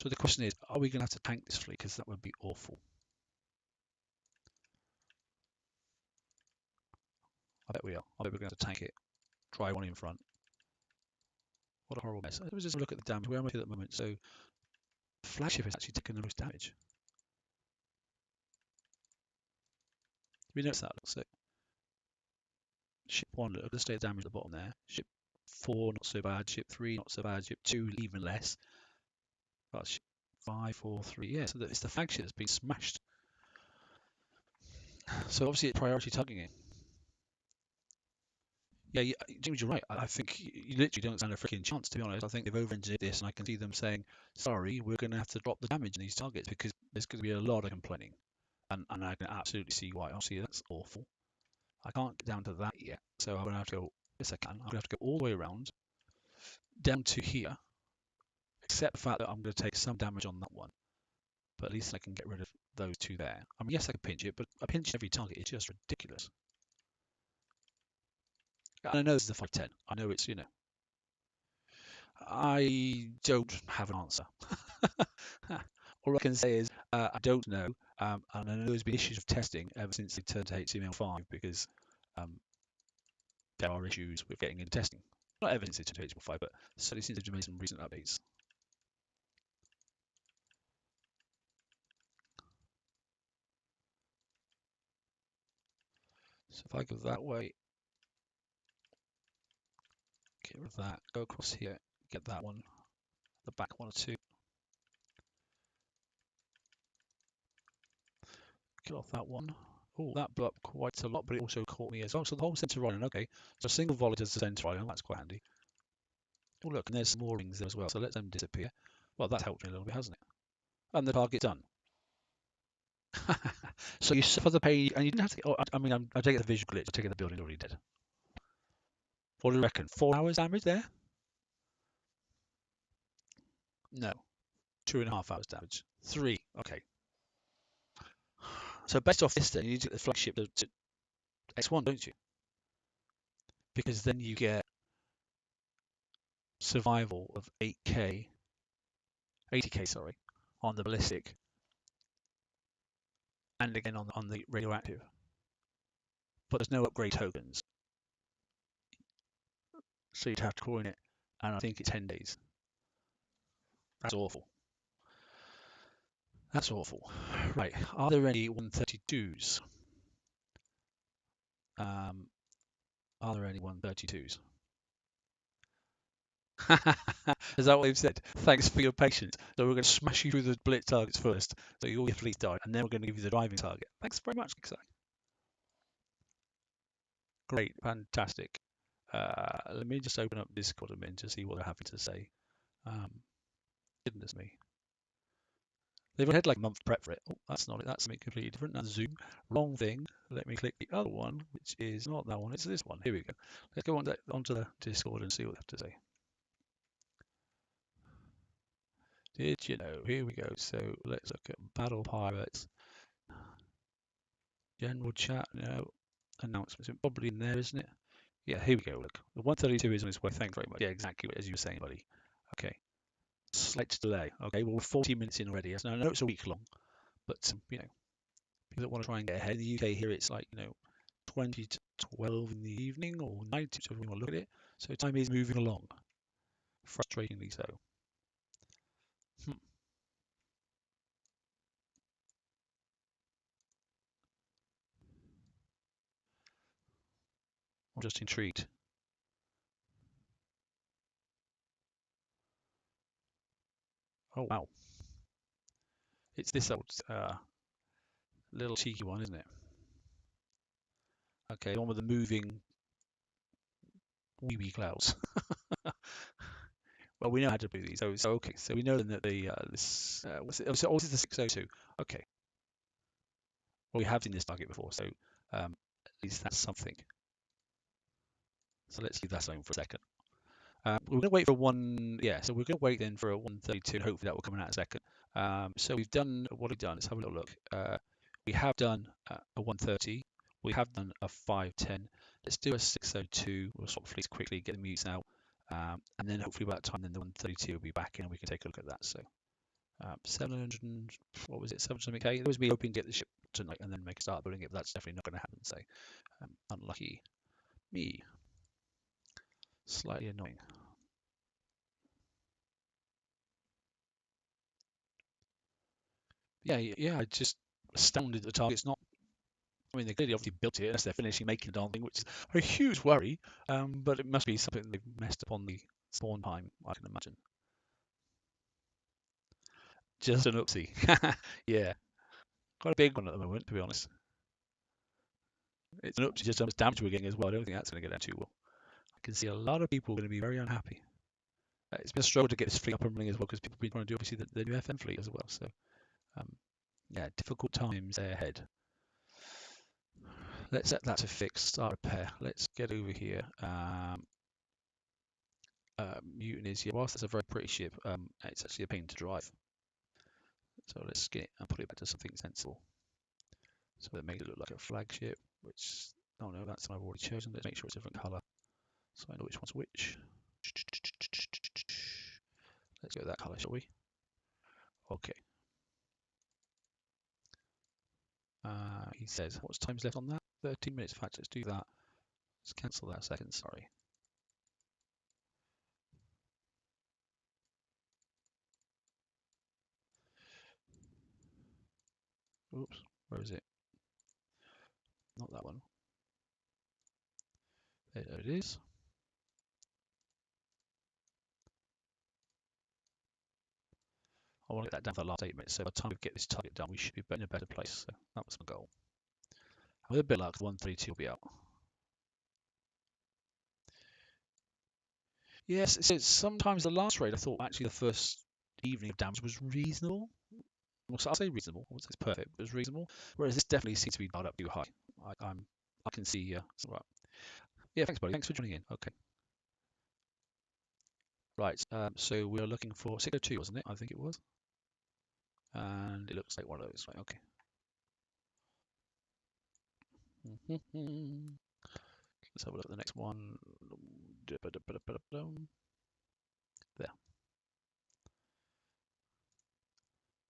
So the question is, are we going to have to tank this fleet? Because that would be awful. I bet we are. I bet we're going to tank it. Try one in front. What a horrible mess. Let's just look at the damage. Where am I at the moment? So the flagship is actually taking the most damage. We notice that. So ship 1, look at the state of damage at the bottom there. Ship 4, not so bad. Ship 3, not so bad. Ship 2, even less. But ship 5, 4, 3, yeah. So it's the flagship that's been smashed. So obviously it's priority targeting. James, you're right. I think you literally don't stand a freaking chance, to be honest. I think they've over-engineered this, and I can see them saying, "Sorry, we're going to have to drop the damage in these targets because there's going to be a lot of complaining," and I can absolutely see why. Obviously, that's awful. I can't get down to that yet, so I'm going to have to go. Yes, I can. I'm going to have to go all the way around down to here, except the fact that I'm going to take some damage on that one. But at least I can get rid of those two there. I mean, yes, I can pinch it, but a pinch every target is just ridiculous. And I know this is a 510. I know it's, I don't have an answer. All I can say is I don't know. And I know there's been issues of testing ever since they turned to HTML5 because there are issues with getting into testing. Not ever since they turned to HTML5, but certainly since they've made some recent updates. So if I go that way, get rid of that, go across here, get that one, the back one or two, kill off that one. Oh, that blew up quite a lot, but it also caught me as well. So the whole center island, okay. So a single volley does the center island, that's quite handy. Oh look, and there's some more rings there as well, so let them disappear. Well, that's helped me a little bit, hasn't it? And the target's done. So you suffer the pain, and you didn't have to. Oh, I mean, I take it the visual glitch. I take it the building's already dead. What do you reckon? 4 hours damage there? No, 2.5 hours damage. 3. Okay. So based off this, then you need to get the flagship to X1, don't you? Because then you get survival of 8k, 80k, sorry, on the ballistic, and again on the radioactive. But there's no upgrade tokens, so you'd have to coin it, and I think it's 10 days. That's awful. That's awful. Right, are there any 132s? Are there any 132s? Is that what they've said? Thanks for your patience. So we're going to smash you through the blitz targets first, so all your fleet die, and then we're going to give you the driving target. Thanks very much, Kixai. Great, fantastic. Let me just open up Discord a minute to see what they're having to say. Goodness me. They've had like a month prep for it. Oh, that's not it. That's something completely different. That's Zoom. Wrong thing. Let me click the other one, which is not that one. It's this one. Here we go. Let's go onto the Discord and see what they have to say. Did you know? Here we go. So let's look at Battle Pirates. General chat. No. Announcements. Probably in there, isn't it? Yeah, here we go. Look. The 132 is on its way. Thanks very much. Yeah, exactly as you were saying, buddy. Okay. Slight delay. Okay, well, we're 40 minutes in already. I know it's a week long, but, people that want to try and get ahead. In the UK here, it's like, 20 to 12 in the evening or night, whichever you want to look at it. So time is moving along. Frustratingly so. I'm just intrigued. Oh, wow. It's this old little cheeky one, isn't it? Okay, the one with the moving wee clouds. Well, we know how to do these. So okay, so we know then that the this what's it? Oh, this is the 602. Okay. Well, we have seen this target before, so at least that's something. So let's leave that alone for a second. We're going to wait for so we're going to wait then for a 132. Hopefully that will come out in a second. So we've done, what have we done? Let's have a little look. We have done a 130. We have done a 510. Let's do a 602. We'll swap fleets quickly, get the mutes out. And then hopefully by that time, then the 132 will be back in and we can take a look at that. So 700, what was it, 700k? It was me hoping to get the ship tonight and then make a start building it, but that's definitely not going to happen. So unlucky me. Slightly annoying. Yeah, I just astounded the target's not. I mean, they clearly obviously built it unless they're finishing making the darn thing, which is a huge worry. But it must be something they've messed up on the spawn time, I can imagine. Just an oopsie. Yeah, quite a big one at the moment, to be honest. It's an oopsie just how much damage we're getting as well. I don't think that's going to get down too well. can see a lot of people are going to be very unhappy. It's been a struggle to get this fleet up and running as well because people have been trying to do obviously the new FM fleet as well. So um, yeah, difficult times ahead. Let's set that to fix, start repair. Let's get over here. Mutinies here. Whilst it's a very pretty ship, it's actually a pain to drive. So let's skin it and put it back to something sensible. So that makes it look like a flagship, which, oh no, that's one I've already chosen. Let's make sure it's a different color so I know which one's which. Let's go with that color, shall we? Okay. He says, what's time's left on that? 13 minutes. In fact, let's do that. Let's cancel that a second, sorry. Oops, where is it? Not that one. There it is. I want to get that down for the last 8 minutes, so by the time we get this target done, we should be in a better place. So that was my goal. With a bit of luck, 132 will be out. Yes, so sometimes the last raid, I thought actually the first evening of damage was reasonable. Well, I'll say reasonable. I wouldn't say it's perfect, but it was reasonable. Whereas this definitely seems to be dialed up too high. I can see. Right. Yeah, thanks, buddy. Thanks for joining in. Okay. Right. So we are looking for 602, wasn't it? I think it was. And it looks like one of those. Right. Okay. Let's have a look at the next one. There.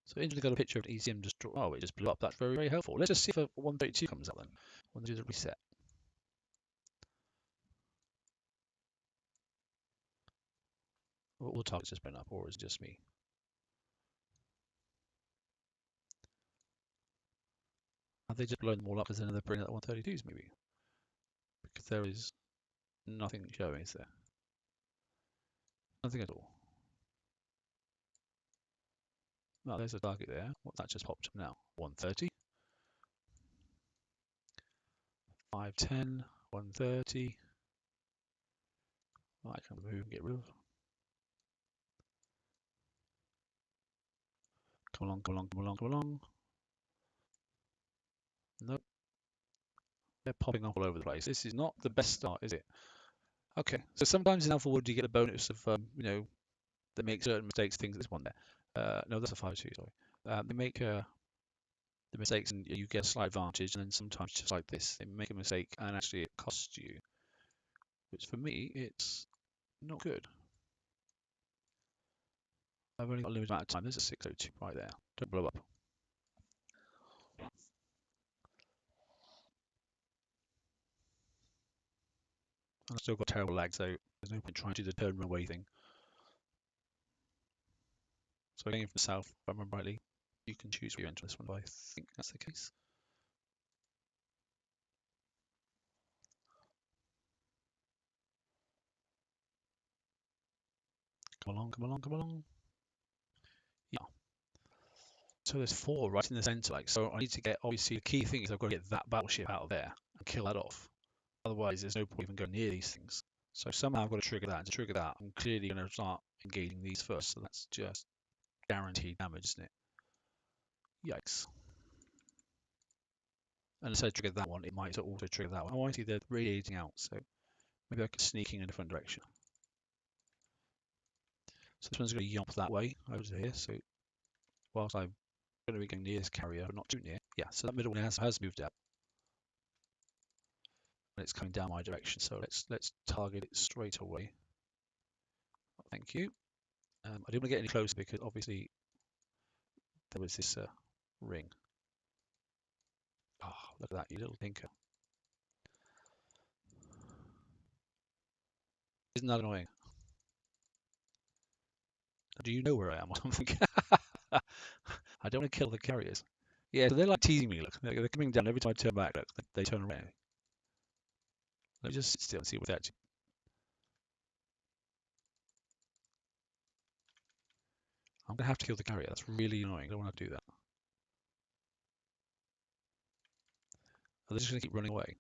So India got a picture of ECM just draw. Oh, it just blew up. That's very, very helpful. Let's just see if a 132 comes out then. When they do the reset. All the targets just blown up, or is it just me? Have they just blown them all up because then they're bringing out the 132s maybe? Because there is nothing showing, is there? Nothing at all. Well, there's a target there. What, that just popped up now. 130. 510. 130. I can move and get rid of. Come along, come along, come along, come along. Nope. They're popping up all over the place. This is not the best start, is it? Okay, so sometimes in Alpha World you get the bonus of, they make certain mistakes, things. This one there. No, that's a 5-2, sorry. They make the mistakes and you get a slight advantage, and then sometimes just like this, they make a mistake and actually it costs you. Which for me, it's not good. I've only got a limited amount of time. There's a 602 right there. Don't blow up. I've still got terrible lag, so there's no point trying to do the turn away thing. So going from the south, if I remember rightly, you can choose where you enter this one, but I think that's the case. Come along, come along, come along. Yeah. So there's 4 right in the center, like, so I need to get, obviously the key thing is I've got to get that battleship out of there and kill that off. Otherwise there's no point even going near these things. So somehow I've got to trigger that, and to trigger that I'm clearly going to start engaging these first, so that's just guaranteed damage, isn't it? Yikes. Unless I trigger that one, it might also trigger that one. Oh, I see they're radiating out, so maybe I could sneak in a different direction. So this one's going to yomp that way over here, so whilst I'm going to be getting near this carrier, but not too near. Yeah, so that middle one has moved out. And it's coming down my direction, so let's target it straight away. Thank you. I didn't want to get any closer because obviously there was this ring. Oh, look at that, you little tinker. Isn't that annoying? Do you know where I am or something? I don't want to kill the carriers. Yeah, so they're like teasing me, look. They're coming down every time I turn back, look, they turn around. Let me just sit still and see what that. I'm going to have to kill the carrier. That's really annoying. I don't want to do that. Are they just going to keep running away?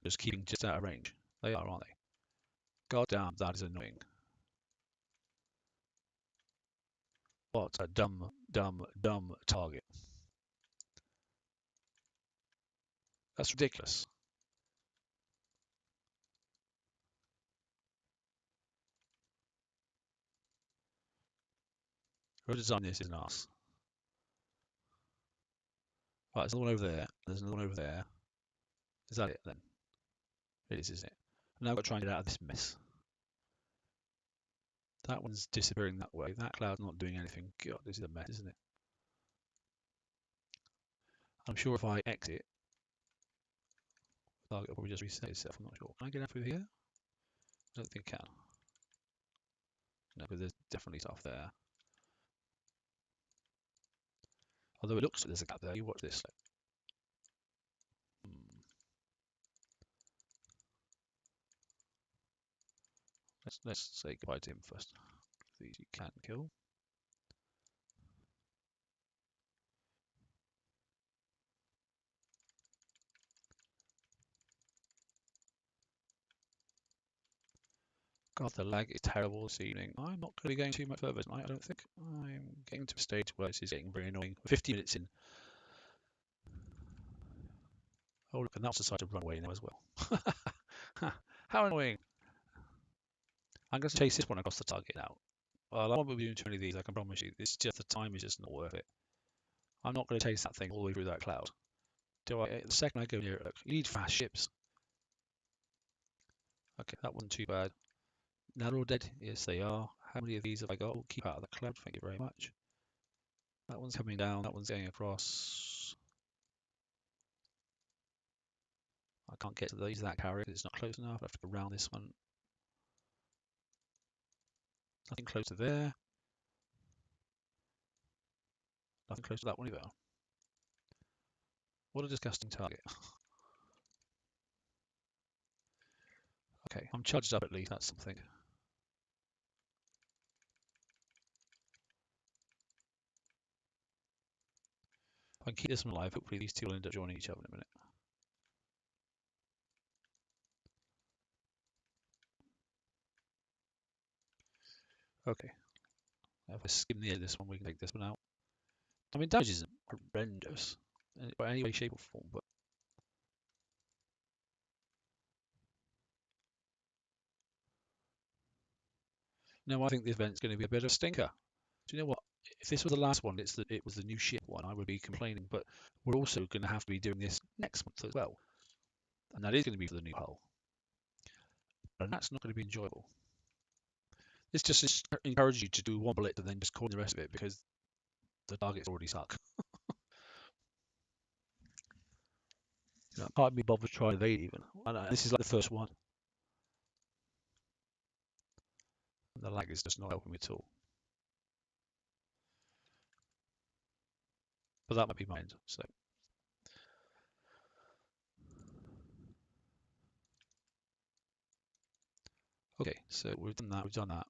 Just keeping just out of range? They are, aren't they? God damn, that is annoying. What a dumb, dumb, dumb target. That's ridiculous. Whoever designed this is an arse. Right, there's another one over there. There's another one over there. Is that it then? It is, isn't it? Now I've got to try and get out of this mess. That one's disappearing that way. That cloud's not doing anything. God, this is a mess, isn't it? I'm sure if I exit, the target will probably just reset itself. I'm not sure. Can I get out through here? I don't think I can. No, because there's definitely stuff there. Although it looks like there's a gap there. You watch this. Let's say goodbye to him first. These you can kill. God, the lag is terrible this evening. I'm not going to be going too much further tonight, I don't think. I'm getting to a stage where this is getting very annoying. 50 minutes in. Oh, look, and that's decided to run away now as well. How annoying. I'm going to chase this one across the target now. Well, I won't be doing too many of these, I can promise you. It's just the time is just not worth it. I'm not going to chase that thing all the way through that cloud. The second I go near it, look, you need fast ships. Okay, that wasn't too bad. Now they're all dead. Yes, they are. How many of these have I got? Oh, keep out of the cloud. Thank you very much. That one's coming down. That one's going across. I can't get to that carrier because it's not close enough. I have to go around this one. Nothing close to there. Nothing close to that one either. What a disgusting target. Okay, I'm charged up at least. That's something. If I can keep this one alive, hopefully these two will end up joining each other in a minute. Okay. Now if I skim the end of this one, we can take this one out. I mean, damage isn't horrendous in any way, shape, or form, but no, I think the event's going to be a bit of a stinker. Do you know what? If this was the last one, it was the new ship one, I would be complaining. But we're also going to have to be doing this next month as well, and that is going to be for the new hull, and that's not going to be enjoyable. This just encourages you to do one bullet and then just call the rest of it because the target's already stuck. You know, I can't be bothered to try to evade even. And this is like the first one. And the lag is just not helping me at all. But that might be mine. So okay, so we've done that. We've done that.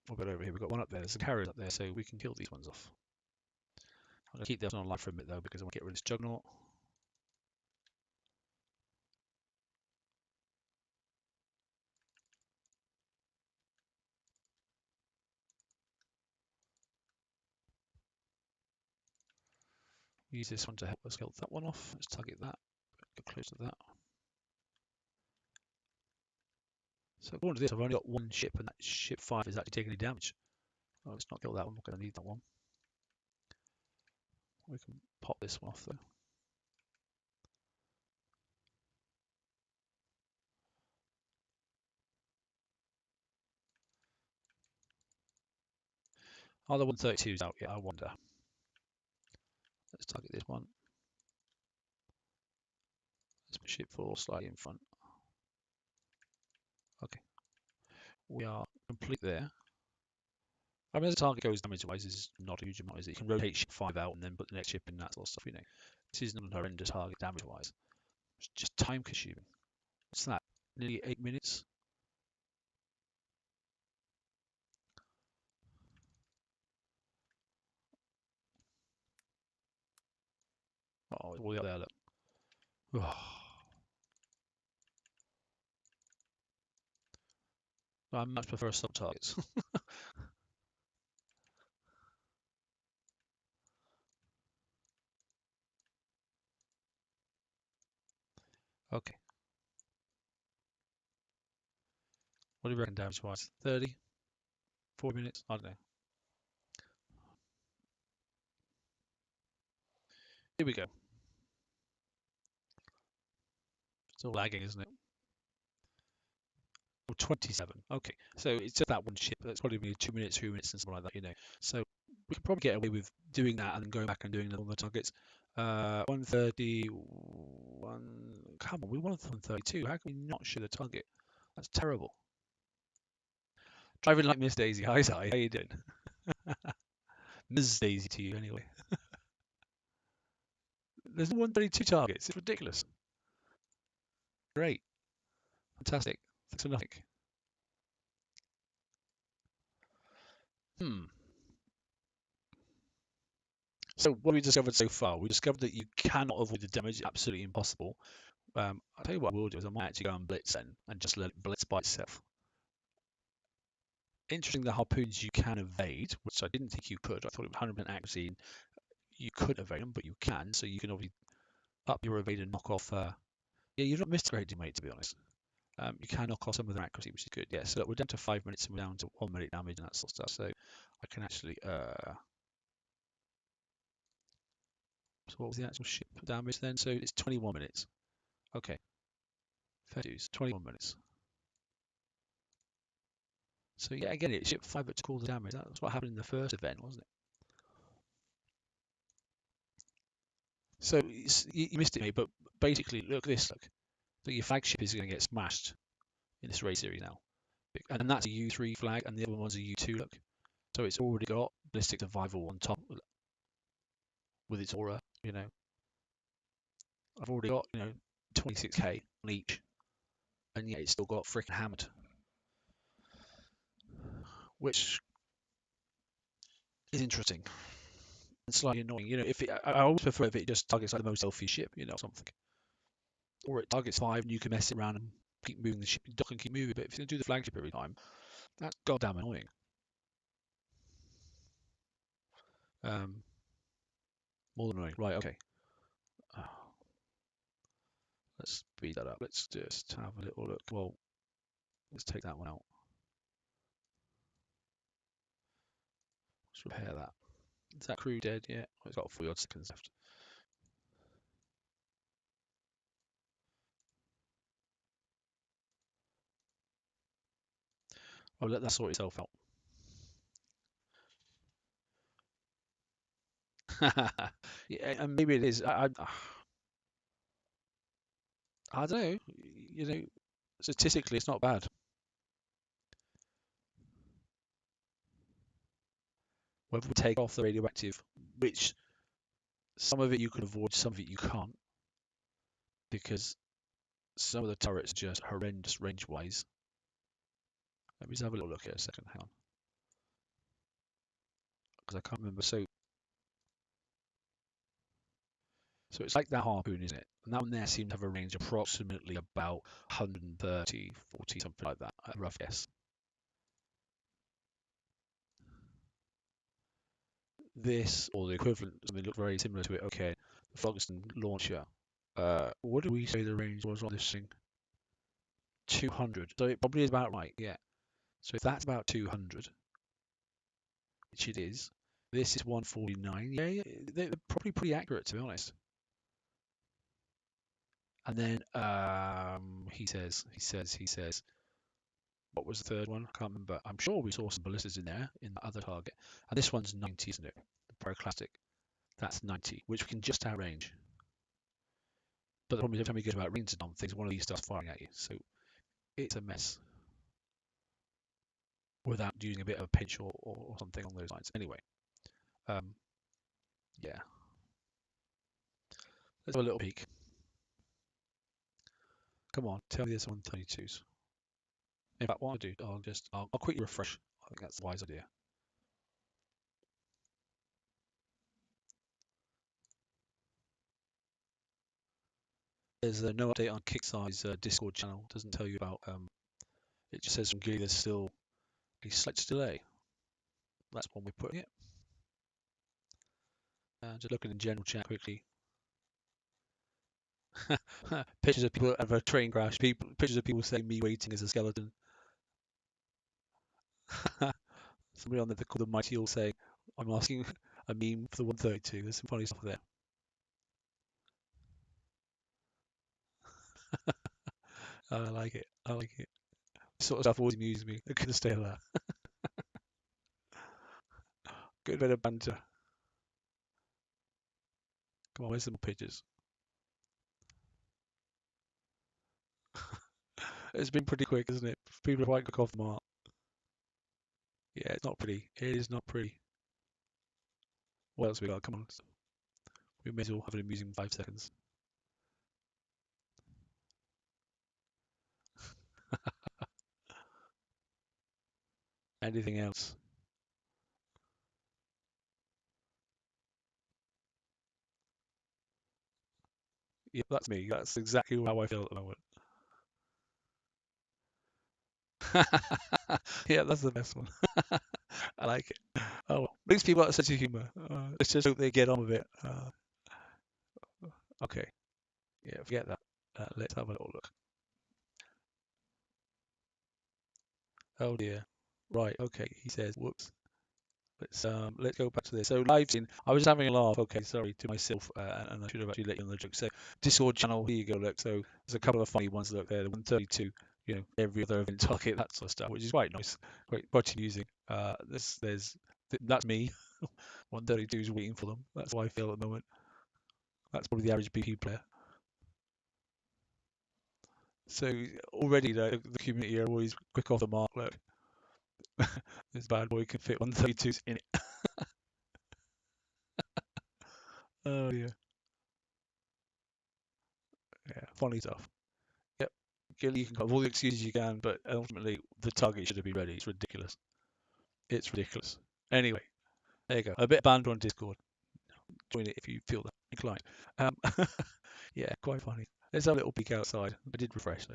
We'll go over here. We've got one up there. There's some carriers up there, so we can kill these ones off. I'm gonna keep this one alive for a minute though because I want to get rid of this juggernaut. Use this one to help us kill that one off. Let's target that. Get close to that. So according to this, I've only got one ship, and that ship 5 is actually taking any damage. Oh, let's not kill that one. We're going to need that one. We can pop this one off though. Are the 132s out yet? I wonder. Let's target this one. Let's put ship 4 slightly in front. Okay. We are complete there. I mean, as the target goes damage-wise, this is not a huge amount, is it? You can rotate ship 5 out and then put the next ship in, that sort of stuff, you know. This is not a horrendous target damage-wise. It's just time-consuming. What's that? Nearly 8 minutes? Oh, it's all the way up there, look. I much prefer sub targets. Okay. What do you reckon damage wise? 30? 40 minutes? I don't know. Here we go. Still lagging, isn't it? Oh, 27. Okay. So it's just that one ship. That's probably be 2 minutes, 3 minutes, and something like that, you know. So we could probably get away with doing that and then going back and doing all the targets. 130. Come on, we wanted 132. How can we not shoot a target? That's terrible. Driving like Miss Daisy. Hi, Sai. How you doing? Ms. Daisy to you, anyway. There's 132 targets. It's ridiculous. Great. Fantastic. Thanks for nothing. Hmm. So what have we discovered so far? We discovered that you cannot avoid the damage. It's absolutely impossible. I'll tell you what I will do is I might actually go and blitz then and just let it blitz by itself. Interesting, the harpoons you can evade, which I didn't think you could. I thought it was 100% accuracy. You could evade them, but you can. So you can obviously up your evade and knock off. Yeah, you've not missed a great deal, mate, to be honest. You can knock off some of their accuracy, which is good. Yeah, so we're down to 5 minutes and we're down to 1 minute damage and that sort of stuff. So I can actually. So what was the actual ship damage then? So it's 21 minutes. Okay, fair dues. 21 minutes. So yeah, again, it shipped 5 but took all the damage. That's what happened in the first event, wasn't it? So you missed it, mate. But basically, look at this. Look, that your flagship is going to get smashed in this race series now, and that's a U3 flag, and the other one's a U2. Look, so it's already got ballistic survival on top with its aura. You know, I've already got 26k on each, and yet it's still got freaking hammered, which is interesting and slightly annoying. You know, if I always prefer if it just targets like the most healthy ship, something, or it targets 5 and you can mess it around and keep moving the ship, dock and keep moving. But if you do the flagship every time, that's goddamn annoying. Um, More than annoying. Right, okay. Uh, let's speed that up. Let's just have a little look. Well, let's take that one out. Let's repair that. Is that crew dead yet? Oh, it's got 40 odd seconds left. I'll let that sort itself out. Yeah, and maybe it is. I don't know. Statistically, it's not bad. Whether we take off the radioactive, which some of it you can avoid, some of it you can't, because some of the turrets are just horrendous range-wise. Let me just have a little look here a second. Hang on, because I can't remember. So it's like that harpoon, isn't it? And that one there seems to have a range approximately about 130, 40, something like that. A rough guess. This, or the equivalent, something look very similar to it. Okay, the Phlogiston launcher. What did we say the range was on this thing? 200. So it probably is about right, yeah. So if that's about 200, which it is, this is 149. Yeah, they're probably pretty accurate, to be honest. And then he says, what was the third one? I can't remember. I'm sure we saw some ballistas in there in the other target. And this one's 90, isn't it? The Pyroclastic. That's 90, which we can just outrange. But the problem is every time we get about range on things, one of these starts firing at you. So it's a mess without using a bit of a pinch or something along those lines. Anyway, yeah. Let's have a little peek. Come on, tell me this on 32s. In fact, what I'll do, I'll quickly refresh. I think that's a wise idea. There's no update on Kickstarter's Discord channel. Doesn't tell you about It just says from Gilly there's still a slight delay. That's one way of putting it. Just looking in general chat quickly. Pictures of people of a train crash. Pictures of people saying me waiting as a skeleton. Somebody on there called the Mighty All saying, I'm asking a meme for the 132. There's some funny stuff there. I like it. I like it. This sort of stuff always amuses me. I couldn't stay there. Good bit of banter. Come on, where's some more pictures? It's been pretty quick, isn't it? People are quite quick off the mark. Yeah, it's not pretty. It is not pretty. What else we got? Come on. We may as well have an amusing 5 seconds. Anything else? Yeah, that's me. That's exactly how I feel at the moment. Yeah, that's the best one. I like it. Oh, well. Brings people out of sense of humour. Let's just hope they get on with it. Okay. Yeah, forget that. Let's have a little look. Oh dear. Right. Okay. He says, "Whoops." Let's go back to this. So live scene. I was having a laugh. Okay, sorry to myself, and I should have actually let you on the joke. So Discord channel. Here you go. Look. So there's a couple of funny ones. Look there. The 132. You know, every other event target, that sort of stuff, which is quite nice, quite amusing. That's me. 132 is waiting for them. That's how I feel at the moment. That's probably the average BP player. So already the community are always quick off the mark. Look, this bad boy can fit 132s in it. Oh yeah, yeah, funny stuff. Yep, Gilly, you can have all the excuses you can, but ultimately the target should have been ready. It's ridiculous. It's ridiculous. Anyway, there you go. A bit of banter on Discord. Join it if you feel that inclined. Um, yeah, quite funny. Let's have a little peek outside. I did refresh though.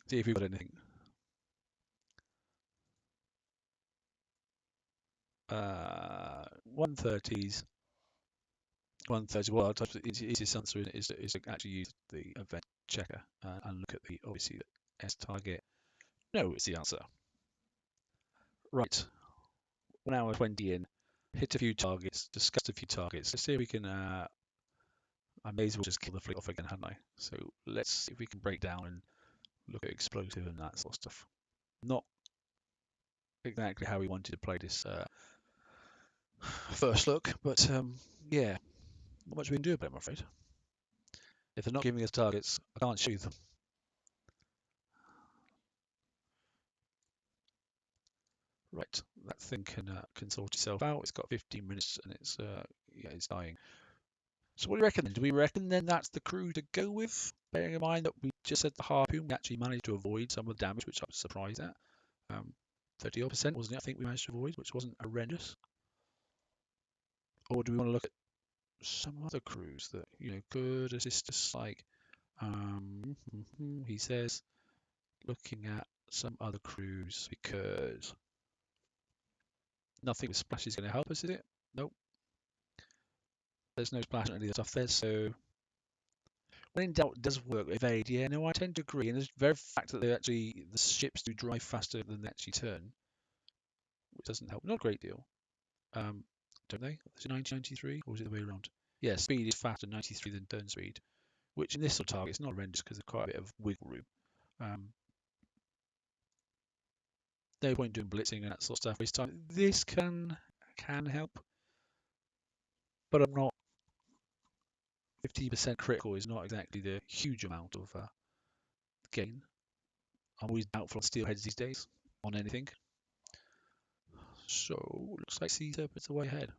See if we've got anything. 130s. 130. Well, easiest answer is to actually use the event checker and look at the obviously the S target. No, it's the answer. Right. 1 hour 20 in. Hit a few targets. Discussed a few targets. Let's see if we can. I may as well just kill the fleet off again, hadn't I? So let's see if we can break down and look at explosive and that sort of stuff. Not exactly how we wanted to play this first look, but yeah, not much we can do about it, I'm afraid. If they're not giving us targets, I can't shoot them. Right, that thing can sort itself out. It's got 15 minutes and it's it's dying. So what do you reckon then? Do we reckon then that's the crew to go with? Bearing in mind that we just said the harpoon, we actually managed to avoid some of the damage, which I was surprised at. 30% wasn't it? I think we managed to avoid, which wasn't horrendous. Or do we want to look at some other crews that could assist us? Like he says, looking at some other crews because nothing with splash is going to help us, is it? Nope. There's no splash on any of the stuff there, so when in doubt, does work. Evade, yeah, no, I tend to agree. And the very fact that the ships do drive faster than they actually turn, which doesn't help, not a great deal. Don't they? Is it 1993 or is it the way around? Yeah, speed is faster 93 than turn speed, which in this sort of target is not horrendous because there's quite a bit of wiggle room. No point doing blitzing and that sort of stuff waste time. This can help, but I'm not. 50% critical is not exactly the huge amount of gain. I'm always doubtful on steelheads these days on anything. So looks like Sea Serpent's the way ahead.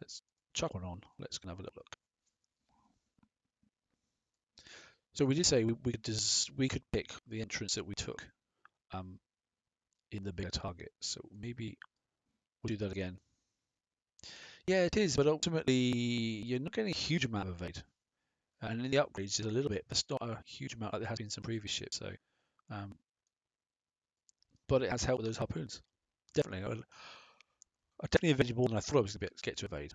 Let's chuck one on. Let's go have a little look. So we did say we could pick the entrance that we took in the bigger target. So maybe we'll do that again. Yeah, it is, but ultimately you're not getting a huge amount of evade. And in the upgrades, there's a little bit, but it's not a huge amount like there has been some previous ships. So but it has helped with those harpoons. Definitely. I definitely evaded more than I thought I was going to get to evade.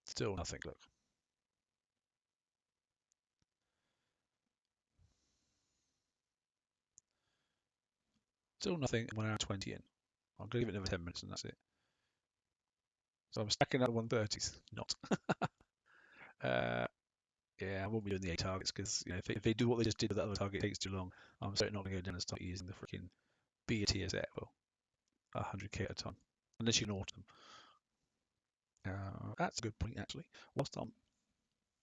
Still nothing, look. Still nothing, 1 hour 20 in. I'm going to give it another 10 minutes and that's it. So I'm stacking up 130s. Not. Yeah, I won't be doing the 8 targets because if they do what they just did with that other target, it takes too long. I'm certainly not going to go down and start using the freaking B TSM or 100k at a time, unless you can auto them. That's a good point, actually. Whilst I'm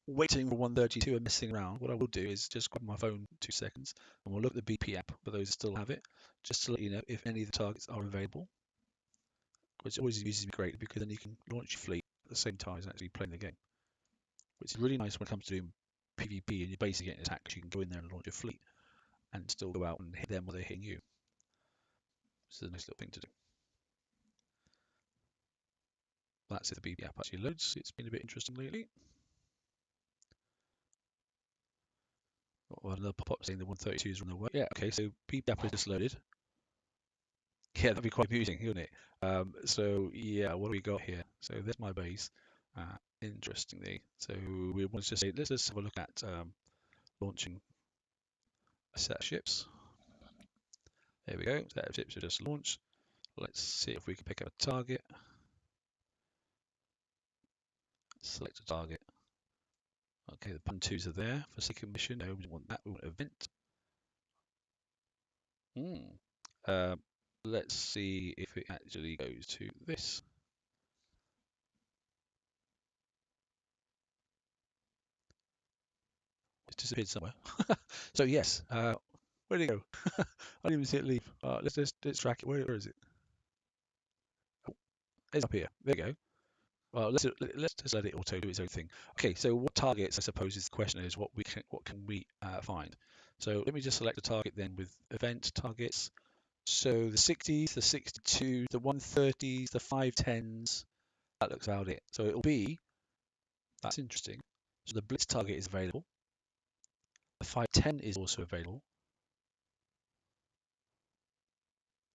waiting for 132 and messing around, what I will do is just grab my phone 2 seconds and we'll look at the BP app for those that still have it, just to let you know if any of the targets are available, which always uses me great because then you can launch your fleet at the same time as actually playing the game, which is really nice when it comes to doing PvP and you're basically getting attacked because you can go in there and launch your fleet and still go out and hit them while they're hitting you. It's a nice little thing to do. That's if the BB app actually loads. It's been a bit interesting lately. Got another pop-up saying the 132s are on their way. Yeah, okay, so BB app is just loaded. Yeah, that'd be quite amusing, wouldn't it? So yeah, what do we got here? So there's my base. Interestingly, so we want to just say, let's just have a look at launching a set of ships. There we go. Set of ships are just launched. Let's see if we can pick up a target. Select a target. Okay, the Pun-2s are there for second mission. No, we don't want that. We want event. Let's see if it actually goes to this. It's disappeared somewhere. So yes, where'd it go? I didn't even see it leave. Let's track it. Where is it? Oh, it's up here. There you go. Well, let's just let it auto do its own thing. Okay, so what targets, I suppose, is the question is what can we find? So let me just select a target then with event targets. So the 60s, the 62s, the 130s, the 510s. That looks about it. So it'll be, that's interesting. So the blitz target is available. The 510 is also available.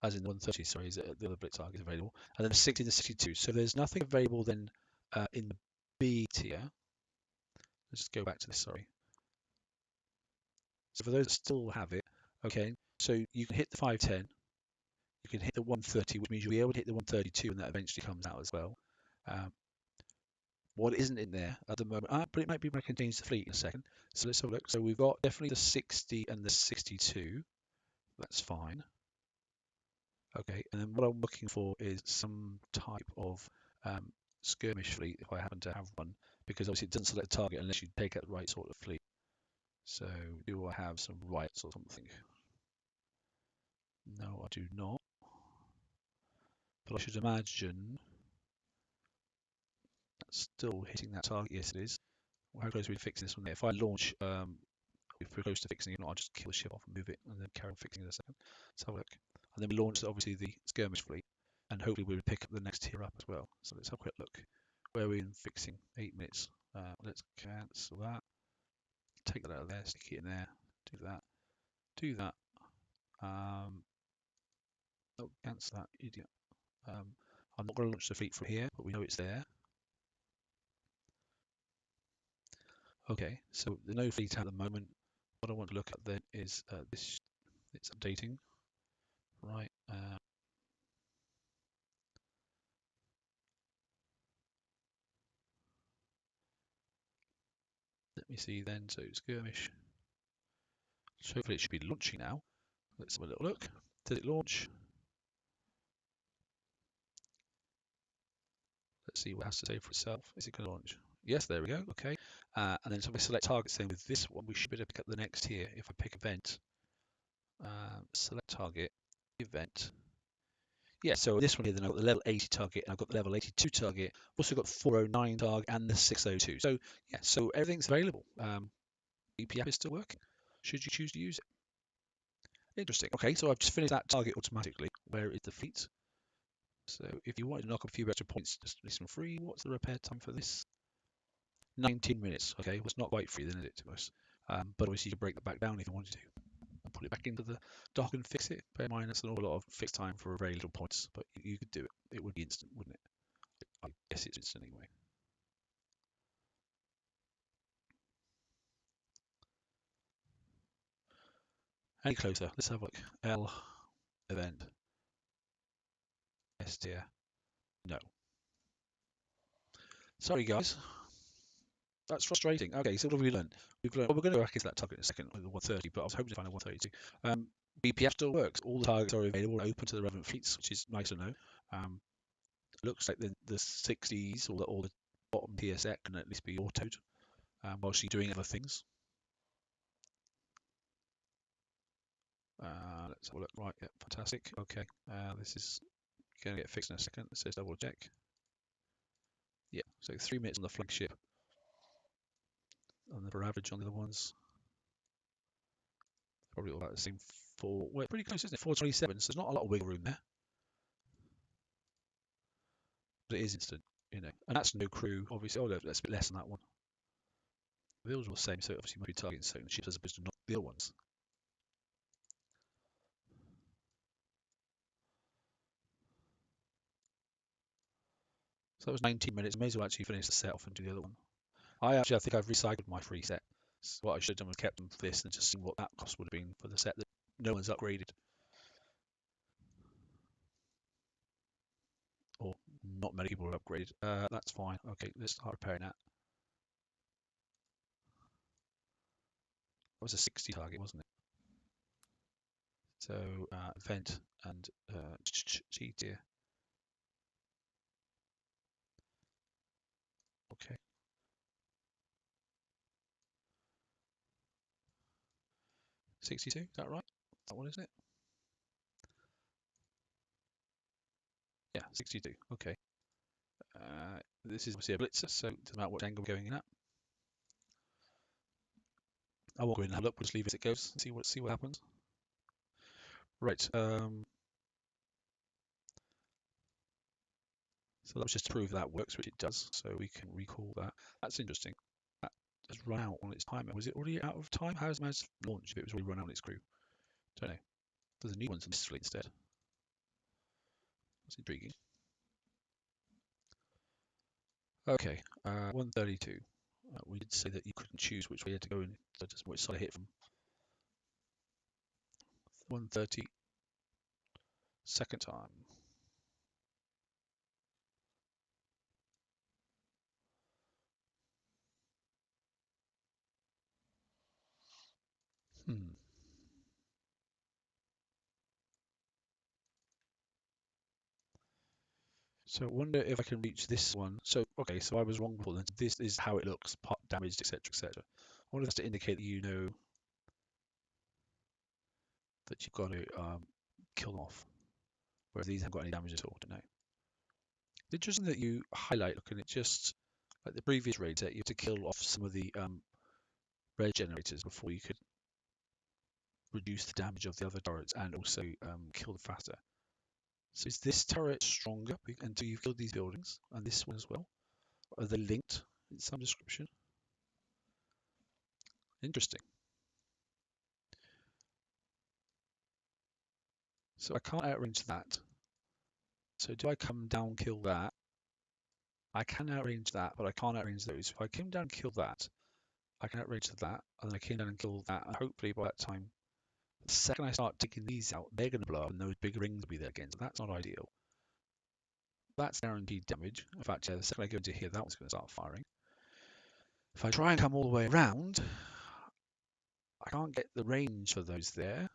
As in the 130, sorry, the other blitz target is available. And then the 60 and the 62. So there's nothing available then in the B tier. Let's just go back to this, sorry. So for those that still have it, okay, so you can hit the 510, you can hit the 130, which means you'll be able to hit the 132 and that eventually comes out as well. What isn't in there at the moment, but it might be when I can change the fleet in a second. So let's have a look. So we've got definitely the 60 and the 62. That's fine. Okay, and then what I'm looking for is some type of skirmish fleet if I happen to have one, because obviously it doesn't select a target unless you take out the right sort of fleet. So do I have some rights or something? No, I do not. But I should imagine that's still hitting that target. Yes, it is. How close are we to fixing this one there? If I launch, if we're close to fixing it, I'll just kill the ship off and move it and then carry on fixing it in a second. Let's have a look. And then we launch, obviously, the skirmish fleet. And hopefully we would pick up the next tier up as well. So let's have a quick look. Where are we in fixing? 8 minutes. Let's cancel that. Take that out of there, stick it in there. Do that. Do that. Oh, cancel that, idiot. I'm not going to launch the fleet from here, but we know it's there. Okay, so the no fleet at the moment. What I want to look at then is this. It's updating. Right. Let me see then. So skirmish. So hopefully it should be launching now. Let's have a little look. Did it launch? Let's see what it has to say for itself. Is it going to launch? Yes, there we go. Okay. And then if I select targets, then with this one, we should be able to pick up the next here. If I pick event, select target, event. Yeah, so this one here, then I've got the level 80 target, and I've got the level 82 target. I've also got the 409 target and the 602. So yeah, so everything's available. EPF is still working. Should you choose to use it? Interesting. Okay, so I've just finished that target automatically. Where is the fleet? So if you wanted to knock up a few extra points, just listen free. What's the repair time for this? 19 minutes. Okay, well, it's not quite free then, is it, to us? But obviously you could break that back down if you wanted to and put it back into the dock and fix it. Bear in mind that's an awful lot of fixed time for very little points, but you could do it. It would be instant, wouldn't it? I guess it's instant anyway. Any closer? Let's have a look. L event. S tier. No. Sorry guys. That's frustrating. Okay, so what have we learned? Well, we're going to go back into that target in a second with the 130, but I was hoping to find a 132. BPF still works. All the targets are available, open to the relevant fleets, which is nice to know. Looks like the 60s or the bottom TSX can at least be autoed while she's doing other things. Let's have a look. Right, yeah, fantastic. Okay, this is going to get fixed in a second. It says double check. Yeah, so 3 minutes on the flagship. And the average on the other ones. Probably all about the same for. Well, pretty close, isn't it? 427. So there's not a lot of wiggle room there. But it is instant, you know. And that's no crew, obviously. Oh, no, that's a bit less than that one. The others are the same, so obviously you might be targeting certain ships as opposed to not the other ones. So that was 19 minutes. May as well actually finish the set off and do the other one. I think I've recycled my free set. So what I should have done was kept them for this and just seen what that cost would have been for the set that no one's upgraded. Or not many people have upgraded. That's fine. Okay, let's start repairing that. That was a 60 target, wasn't it? So event and G tier. Okay. $62, is that right? That one, isn't it? Yeah, 62. Okay. This is obviously a blitzer, so it doesn't matter what angle we're going in at. I won't go in and have a look. We'll just leave it as it goes. See what happens. Right. So that was just to prove that works, which it does. So we can recall that. That's interesting. That has run out on its timer. Was it already out of time? How has it managed to launch if it was already run out on its crew? Don't know. There's a new one on this fleet instead. That's intriguing. Okay, 132. We did say that you couldn't choose which way you had to go in, so just which side I hit from. 130. Second time. So I wonder if I can reach this one. So, okay, so I was wrong before then. This is how it looks, part damaged, etc., etc. I wonder if that's to indicate that you know that you've got to kill them off, whereas these haven't got any damage at all, don't know. It's interesting that you highlight, looking at just like the previous raid set, you have to kill off some of the red generators before you could reduce the damage of the other turrets and also kill them faster. So is this turret stronger until you've killed these buildings, and this one as well? Are they linked in some description? Interesting. So I can't outrange that. So do I come down, kill that? I can outrange that, but I can't outrange those. If I came down and kill that, I can outrange that, and then I came down and kill that, and hopefully by that time, the second I start taking these out, they're going to blow up, and those big rings will be there again. So that's not ideal. That's guaranteed damage. In fact, yeah, the second I go into here, that one's going to start firing. If I try and come all the way around, I can't get the range for those there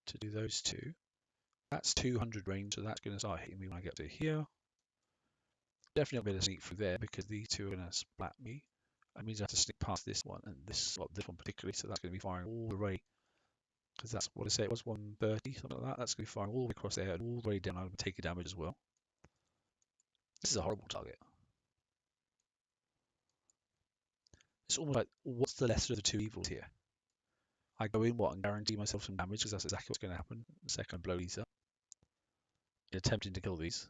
to do those two. That's 200 range, so that's going to start hitting me when I get to here. Definitely not going to sneak through there because these two are going to splat me. That means I have to sneak past this one and this one particularly, so that's going to be firing all the way. Because that's what I say, it was 130, something like that. That's going to be firing all the way across there and all the way down. I'm going to take a damage as well. This is a horrible target. It's almost like, what's the lesser of the two evils here? I go in and guarantee myself some damage because that's exactly what's going to happen the second I blow these up. attempting to kill these.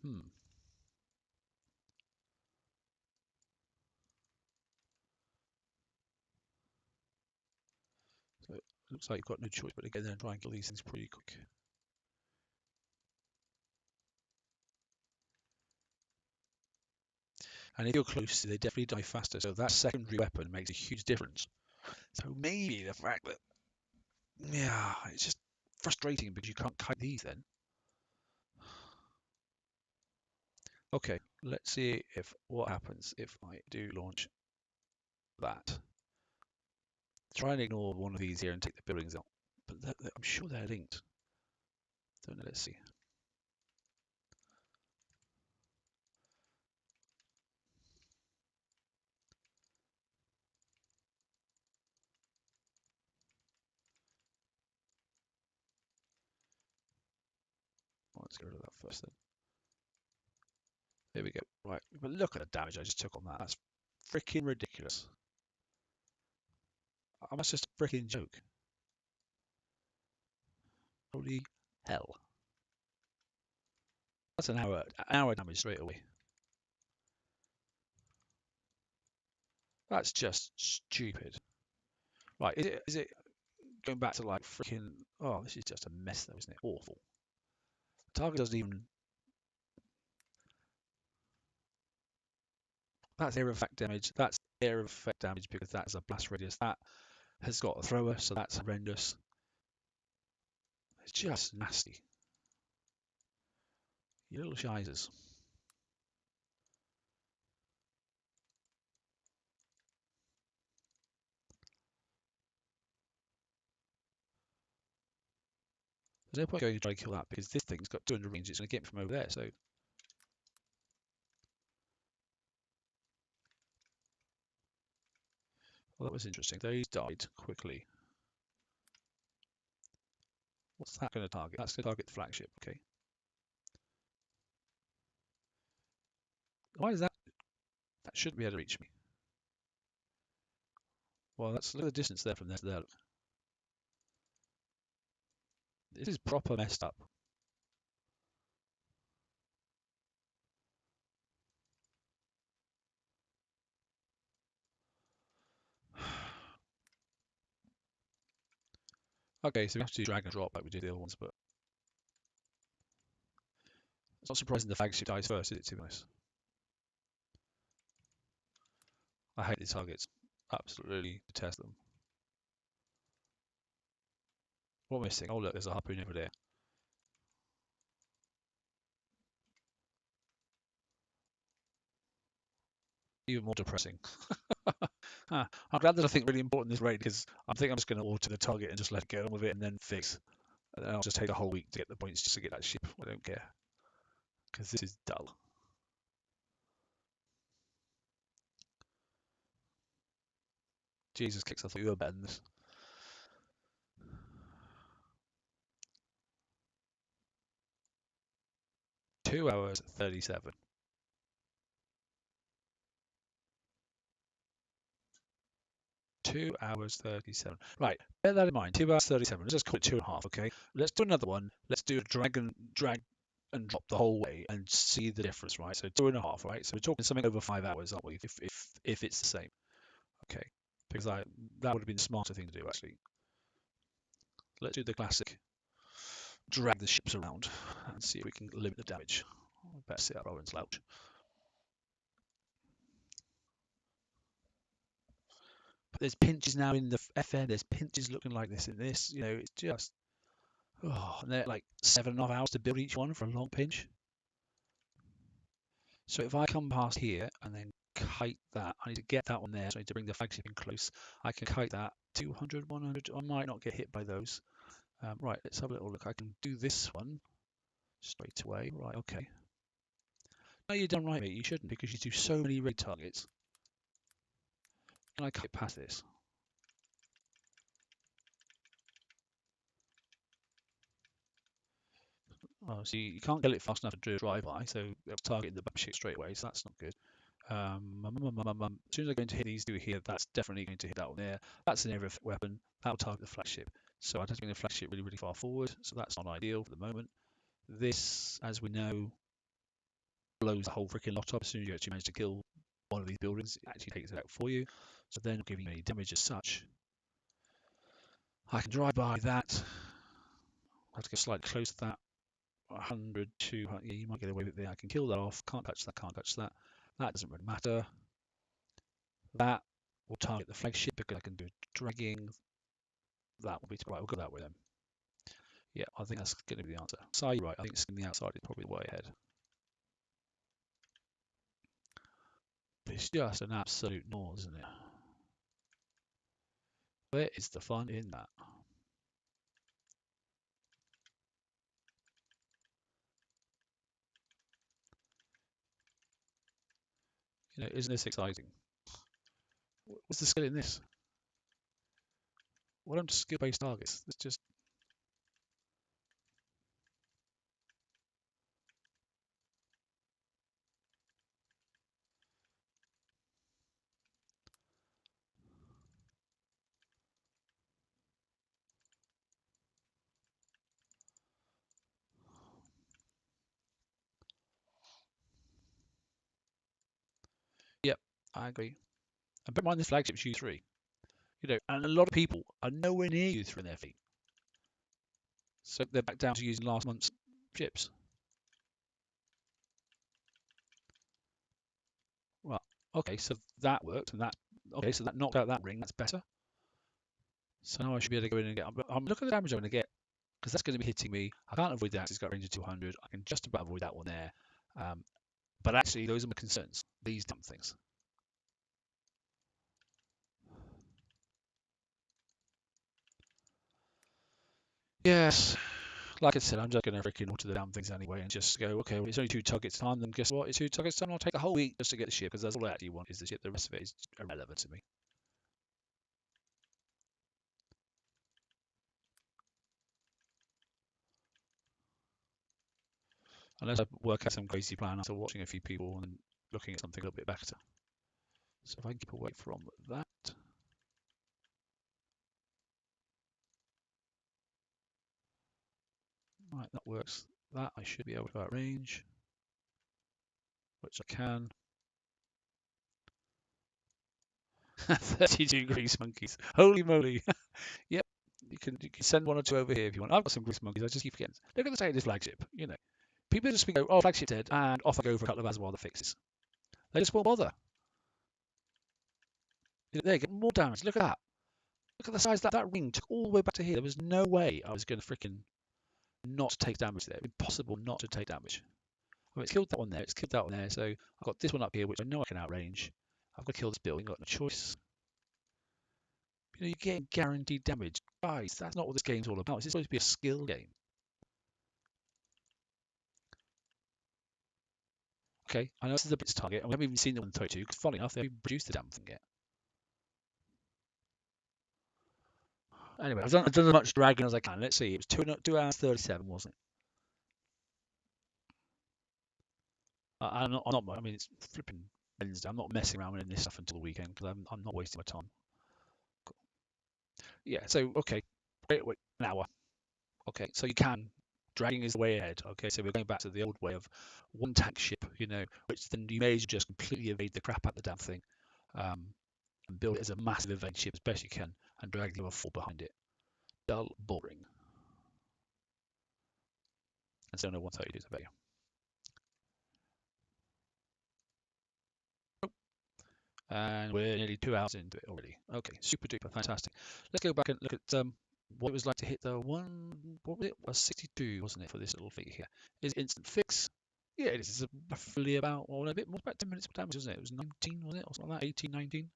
Hmm. So it looks like you've got no choice but to get there and try and kill these things pretty quick. And if you're close, they definitely die faster. So that secondary weapon makes a huge difference. So maybe the fact that, yeah, it's just frustrating because you can't kite these then. Okay, let's see if what happens if I do launch that. Try and ignore one of these here and take the buildings out. But I'm sure they're linked. Don't know, let's see. Let's get rid of that first then. There we go. Right, but look at the damage I just took on that. That's freaking ridiculous. That's just a freaking joke. Holy hell. That's an hour damage straight away. That's just stupid. Right, is it going back to like freaking, oh, this is just a mess though, isn't it? Awful. The target doesn't even, that's air effect damage. That's air effect damage because that's a blast radius. That has got a thrower, so that's horrendous. It's just nasty. You little shizers. There's no point going to try to kill that because this thing's got 200 range. It's going to get me from over there. So, well, that was interesting. Those died quickly. What's that going to target? That's going to target the flagship. Okay. Why is that? That shouldn't be able to reach me. Well, look at the distance there from there to there. Look. This is proper messed up. Okay, so we have to do drag and drop like we did the other ones, but it's not surprising the flagship dies first, is it, to be honest? I hate the targets. Absolutely detest them. What am I missing? Oh, look, there's a harpoon over there. Even more depressing. I'm glad that I think really important this raid because I think I'm just going to alter the target and just let it get on with it and then fix. And then I'll just take a whole week to get the points just to get that ship. I don't care because this is dull. Jesus kicks, I thought you were better than this. Two hours 37. 2 hours 37. Right, bear that in mind. 2 hours 37. Let's just call it 2.5. Okay. Let's do another one. Let's do a drag and drop the whole way and see the difference. Right. So 2.5. Right. So we're talking something over 5 hours, aren't we? If it's the same. Okay. Because that would have been the smarter thing to do actually. Let's do the classic. Drag the ships around and see if we can limit the damage. I better sit up and slouch. But there's pinches now in the FN. There's pinches looking like this in this. You know, it's just. Oh, and they're like 7.5 hours to build each one for a long pinch. So if I come past here and then kite that, I need to get that one there. So I need to bring the flagship in close. I can kite that 200, 100. I might not get hit by those. Right, let's have a little look. I can do this one straight away. Right, okay. No, you're done right, mate. You shouldn't because you do so many raid targets. Can I kite past this? Oh, so you can't kill it fast enough to do a drive-by, so they'll target the ship straight away, so that's not good. As soon as I go into hit these two here, that's definitely going to hit that one there. That's an area effect weapon. That will target the flagship. So I'd have to bring the flagship really, really far forward. So that's not ideal for the moment. This, as we know, blows the whole freaking lot up. As soon as you actually manage to kill one of these buildings, it actually takes it out for you. So they're not giving you any damage as such. I can drive by that. I have to go slightly close to that. 100, 200, yeah, you might get away with it. I can kill that off. Can't touch that, can't touch that. That doesn't really matter. That will target the flagship because I can do dragging. That will be right. We'll go that way then. Yeah, I think that's going to be the answer. So you're right. I think skin the outside is probably the way ahead. It's just an absolute nose, isn't it? Where is the fun in that? You know, isn't this exciting? What's the skill in this? What are skill-based targets? It's just yep, I agree. And bear in mind this flagship's U3. You know, and a lot of people are nowhere near U3 in their fleet. So they're back down to using last month's ships. Well, okay, so that worked, and that okay, so that knocked out that ring. That's better. So now I should be able to go in and get. I'm looking at the damage I'm going to get because that's going to be hitting me. I can't avoid that. It's got a range of 200. I can just about avoid that one there. But actually, those are my concerns. These dumb things. Yes, like I said, I'm just going to freaking alter the damn things anyway and just go, okay, well, it's only 2 targets time. Then guess what? It's 2 targets time. I'll take the whole week just to get the ship because that's all I actually want is the ship. The rest of it is irrelevant to me. Unless I work out some crazy plan after watching a few people and looking at something a little bit better. So if I can keep away from that. Right, that works. That I should be able to outrange, which I can. 32 grease monkeys. Holy moly. Yep. You can send 1 or 2 over here if you want. I've got some grease monkeys. I just keep forgetting. Look at the state of this flagship. You know, people just go, oh, flagship dead, and off I go for a couple of hours while the fixes. They just won't bother. They get more damage. Look at that. Look at the size that ring took all the way back to here. There was no way I was going to freaking not take damage there. Impossible not to take damage. I mean, it's killed that one there. It's killed that one there. So I've got this one up here, which I know I can outrange. I've got to kill this building. I've got no choice. You know, you're getting guaranteed damage. Guys, that's not what this game's all about. It's supposed to be a skill game. Okay, I know this is the Blitz target, and we haven't even seen the 132, because funny enough, they haven't produced the damn thing yet. Anyway, I've done as much dragging as I can. Let's see, it was 2 hours 37, wasn't it? I'm not, I mean, it's flipping Wednesday. I'm not messing around with this stuff until the weekend, because I'm not wasting my time. Cool. Yeah, so, okay, wait, an hour. Okay, so you can. Dragging is the way ahead. Okay, so we're going back to the old way of 1 tank ship, you know, which then you may as well just completely evade the crap out of the damn thing, and build it as a massive evade ship as best you can, and drag the other 4 behind it. Dull, boring. And so no 132 is a value. And we're nearly 2 hours into it already. Okay, super duper, fantastic. Let's go back and look at what it was like to hit the what was it? Was 62, wasn't it, for this little fleet here? Is it instant fix? Yeah, it is. It's roughly about, well, a bit more, about 10 minutes of damage, wasn't it? It was 19, wasn't it? Or something like that, 18, 19.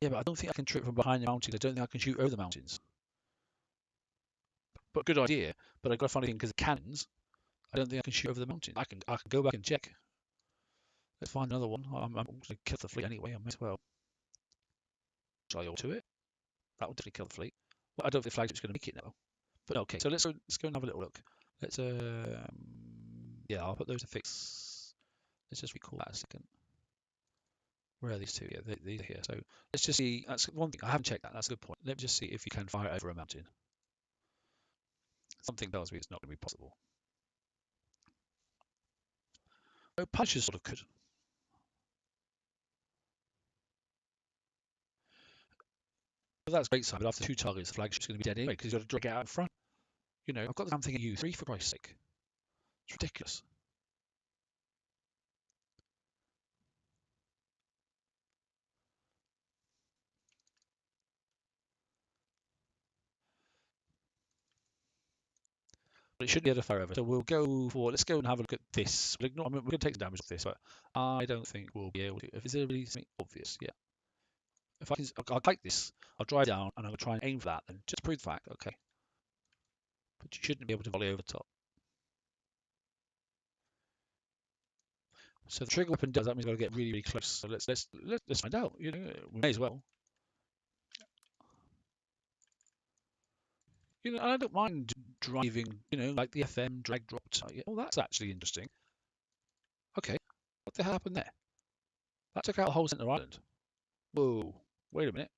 Yeah, but I don't think I can trip from behind the mountains. I don't think I can shoot over the mountains. But good idea. But I've got a funny thing because the cannons, I don't think I can shoot over the mountains. I can go back and check. Let's find another one. I'm going to kill the fleet anyway. I might as well. Shall I to it? That will definitely kill the fleet. Well, I don't think the flagship's going to make it now. But okay, so let's go and have a little look. Let's Yeah, I'll put those to fix. Let's just recall that a second. Where are these two? Yeah, these are here. So let's just see. That's one thing. I haven't checked that. That's a good point. Let me just see if you can fire it over a mountain. Something tells me it's not going to be possible. So punches sort of could. But that's great, Simon. After 2 targets, the flagship's going to be dead anyway because you've got to drag it out in front. You know, I've got the damn thing at U3 for Christ's sake. It's ridiculous. But it should be able to fire over. So we'll go for, let's go and have a look at this. We're going to take the damage off this, but I don't think we'll be able to. If it's really something obvious, yeah. If I can, I'll take this, I'll drive down and I'll try and aim for that then, just to prove the fact, okay. But you shouldn't be able to volley over the top. So the trigger weapon does, that means we've got to get really, really close. So let's find out. You know, we may as well. You know, I don't mind driving, you know, like the FM drag drop target. Oh, that's actually interesting. Okay, what the hell happened there? That took out the whole centre island. Whoa, wait a minute.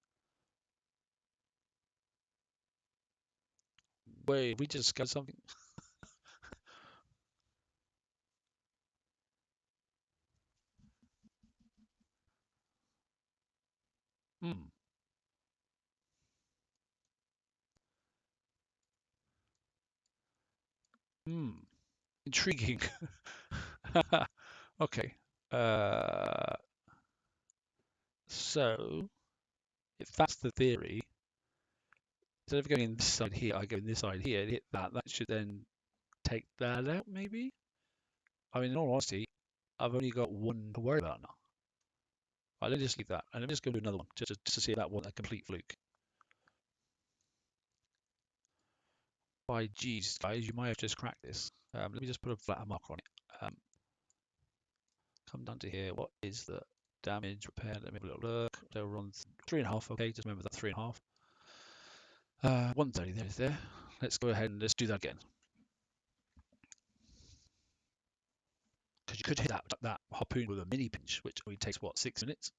Wait, we just got something. Hmm. Hmm. Intriguing. Okay. Uh, so if that's the theory, instead of going in this side here, I go in this side here, hit that. That should then take that out, maybe? I mean, in all honesty, I've only got one to worry about now. Right, let me just leave that. And let me just go do another one, just to see if that wasn't a complete fluke. By geez, guys, you might have just cracked this. Let me just put a flat mark on it. Come down to here. What is the damage repair? Let me have a little look. So we're on 3.5. Okay, just remember that 3.5. 130 there is there. Let's go ahead and let's do that again. Because you could hit that harpoon with a mini pinch, which only takes what, 6 minutes?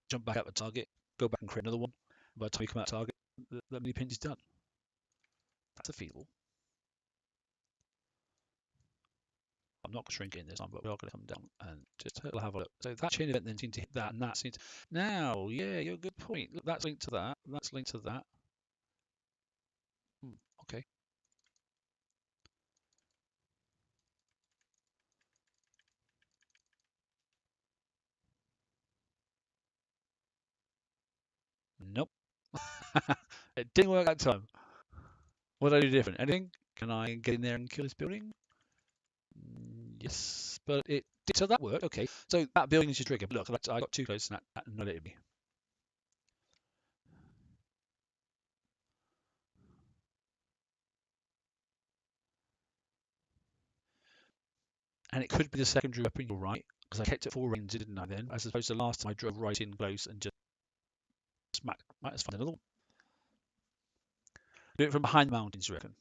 Jump back at the target, go back and create another one. By the time you come out of target, the mini pinch is done. That's a feasible. I'm not shrinking this time, but we are going to come down and just have a look. So that chain event then seemed to hit that, and that seems. Now, yeah, you're a good point. Look, that's linked to that. That's linked to that. Okay. Nope. It didn't work that time. What did I do different? Anything? Can I get in there and kill this building? Yes, but it did. So that worked. Okay. So that building is your trigger. Look, I got too close and that annihilated me. And it could be the secondary weapon, you're right, because I kept it 4 range, didn't I then? As opposed to last time I drove right in close and just smacked. Might as find another one. Do it from behind the mountains, you reckon?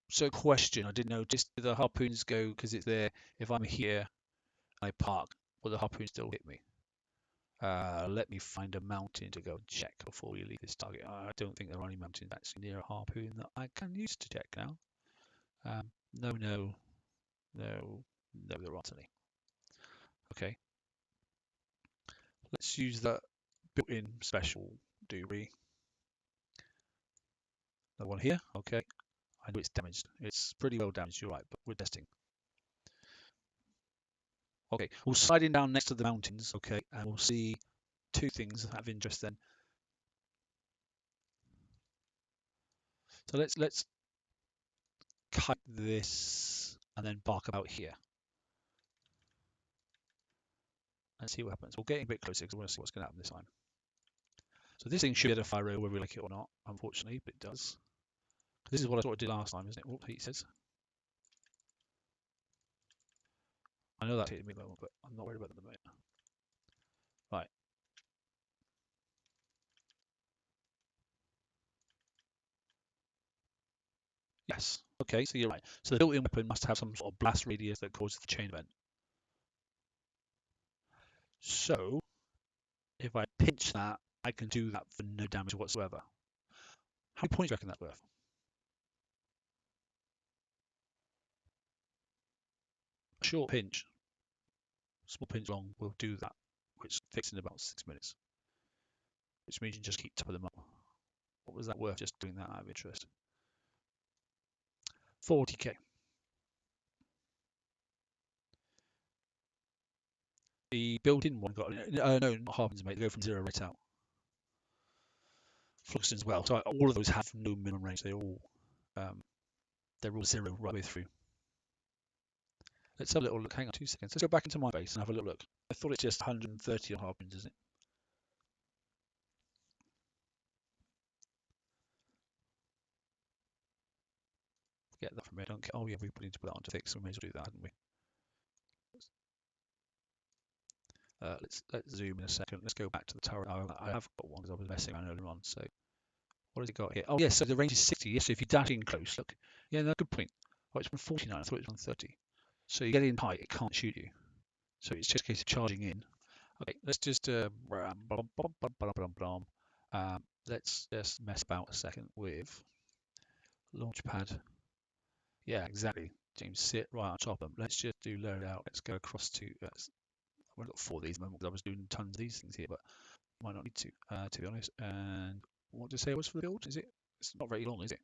So question, I didn't know, just do the harpoons go because it's there? If I'm here and I park, will the harpoon still hit me? Let me find a mountain to go and check before we leave this target. I don't think there are any mountains actually near a harpoon that I can use to check now. No, no, no, no, there aren't any. Okay. Let's use that built-in special, do we? That one here, okay. I know it's damaged. It's pretty well damaged, you're right, but we're testing. Okay, we'll slide in down next to the mountains, okay, and we'll see 2 things that have interest then. So let's cut this and then bark about here. And see what happens. We're getting a bit closer because we want to see what's going to happen this time. So this thing should be able to fire over whether we like it or not, unfortunately, but it does. This is what I sort of did last time, isn't it? What he says. I know that hit me low, but I'm not worried about that at the moment. Right. Yes. Okay, so you're right. So the built-in weapon must have some sort of blast radius that causes the chain event. So if I pinch that, I can do that for no damage whatsoever. How many points do you reckon that's worth? A short pinch, small pinch long, will do that, which takes in about 6 minutes, which means you just keep topping them up. What was that worth just doing that out of interest? 40k. The built-in one got no, not Harbins, mate. They go from 0 right out. Fluxton as well. So all of those have no minimum range. They're all 0 right way through. Let's have a little look. Hang on 2 seconds. Let's go back into my base and have a little look. I thought it's just 130 on Harbins, isn't it? Get that from me. I don't care. Oh yeah, we need to put that onto fix, so we may as well do that, hadn't we? Let's zoom in a second. Let's go back to the turret. I have got one because I was messing around earlier on. So what has it got here? Oh yes, so the range is 60. Yes, so if you dash in close, look. Yeah, no, good point. Oh, it's 149. I thought it was 130. So you get in height, it can't shoot you. So it's just a case of charging in. Okay, let's just let's just mess about a second with launchpad. Yeah, exactly. James, sit right on top of them. Let's just do load out. Let's go across to. I've got 4 of these at the moment because I was doing tons of these things here, but might not need to be honest. And what to say it was for the build? Is it? It's not very long, is it?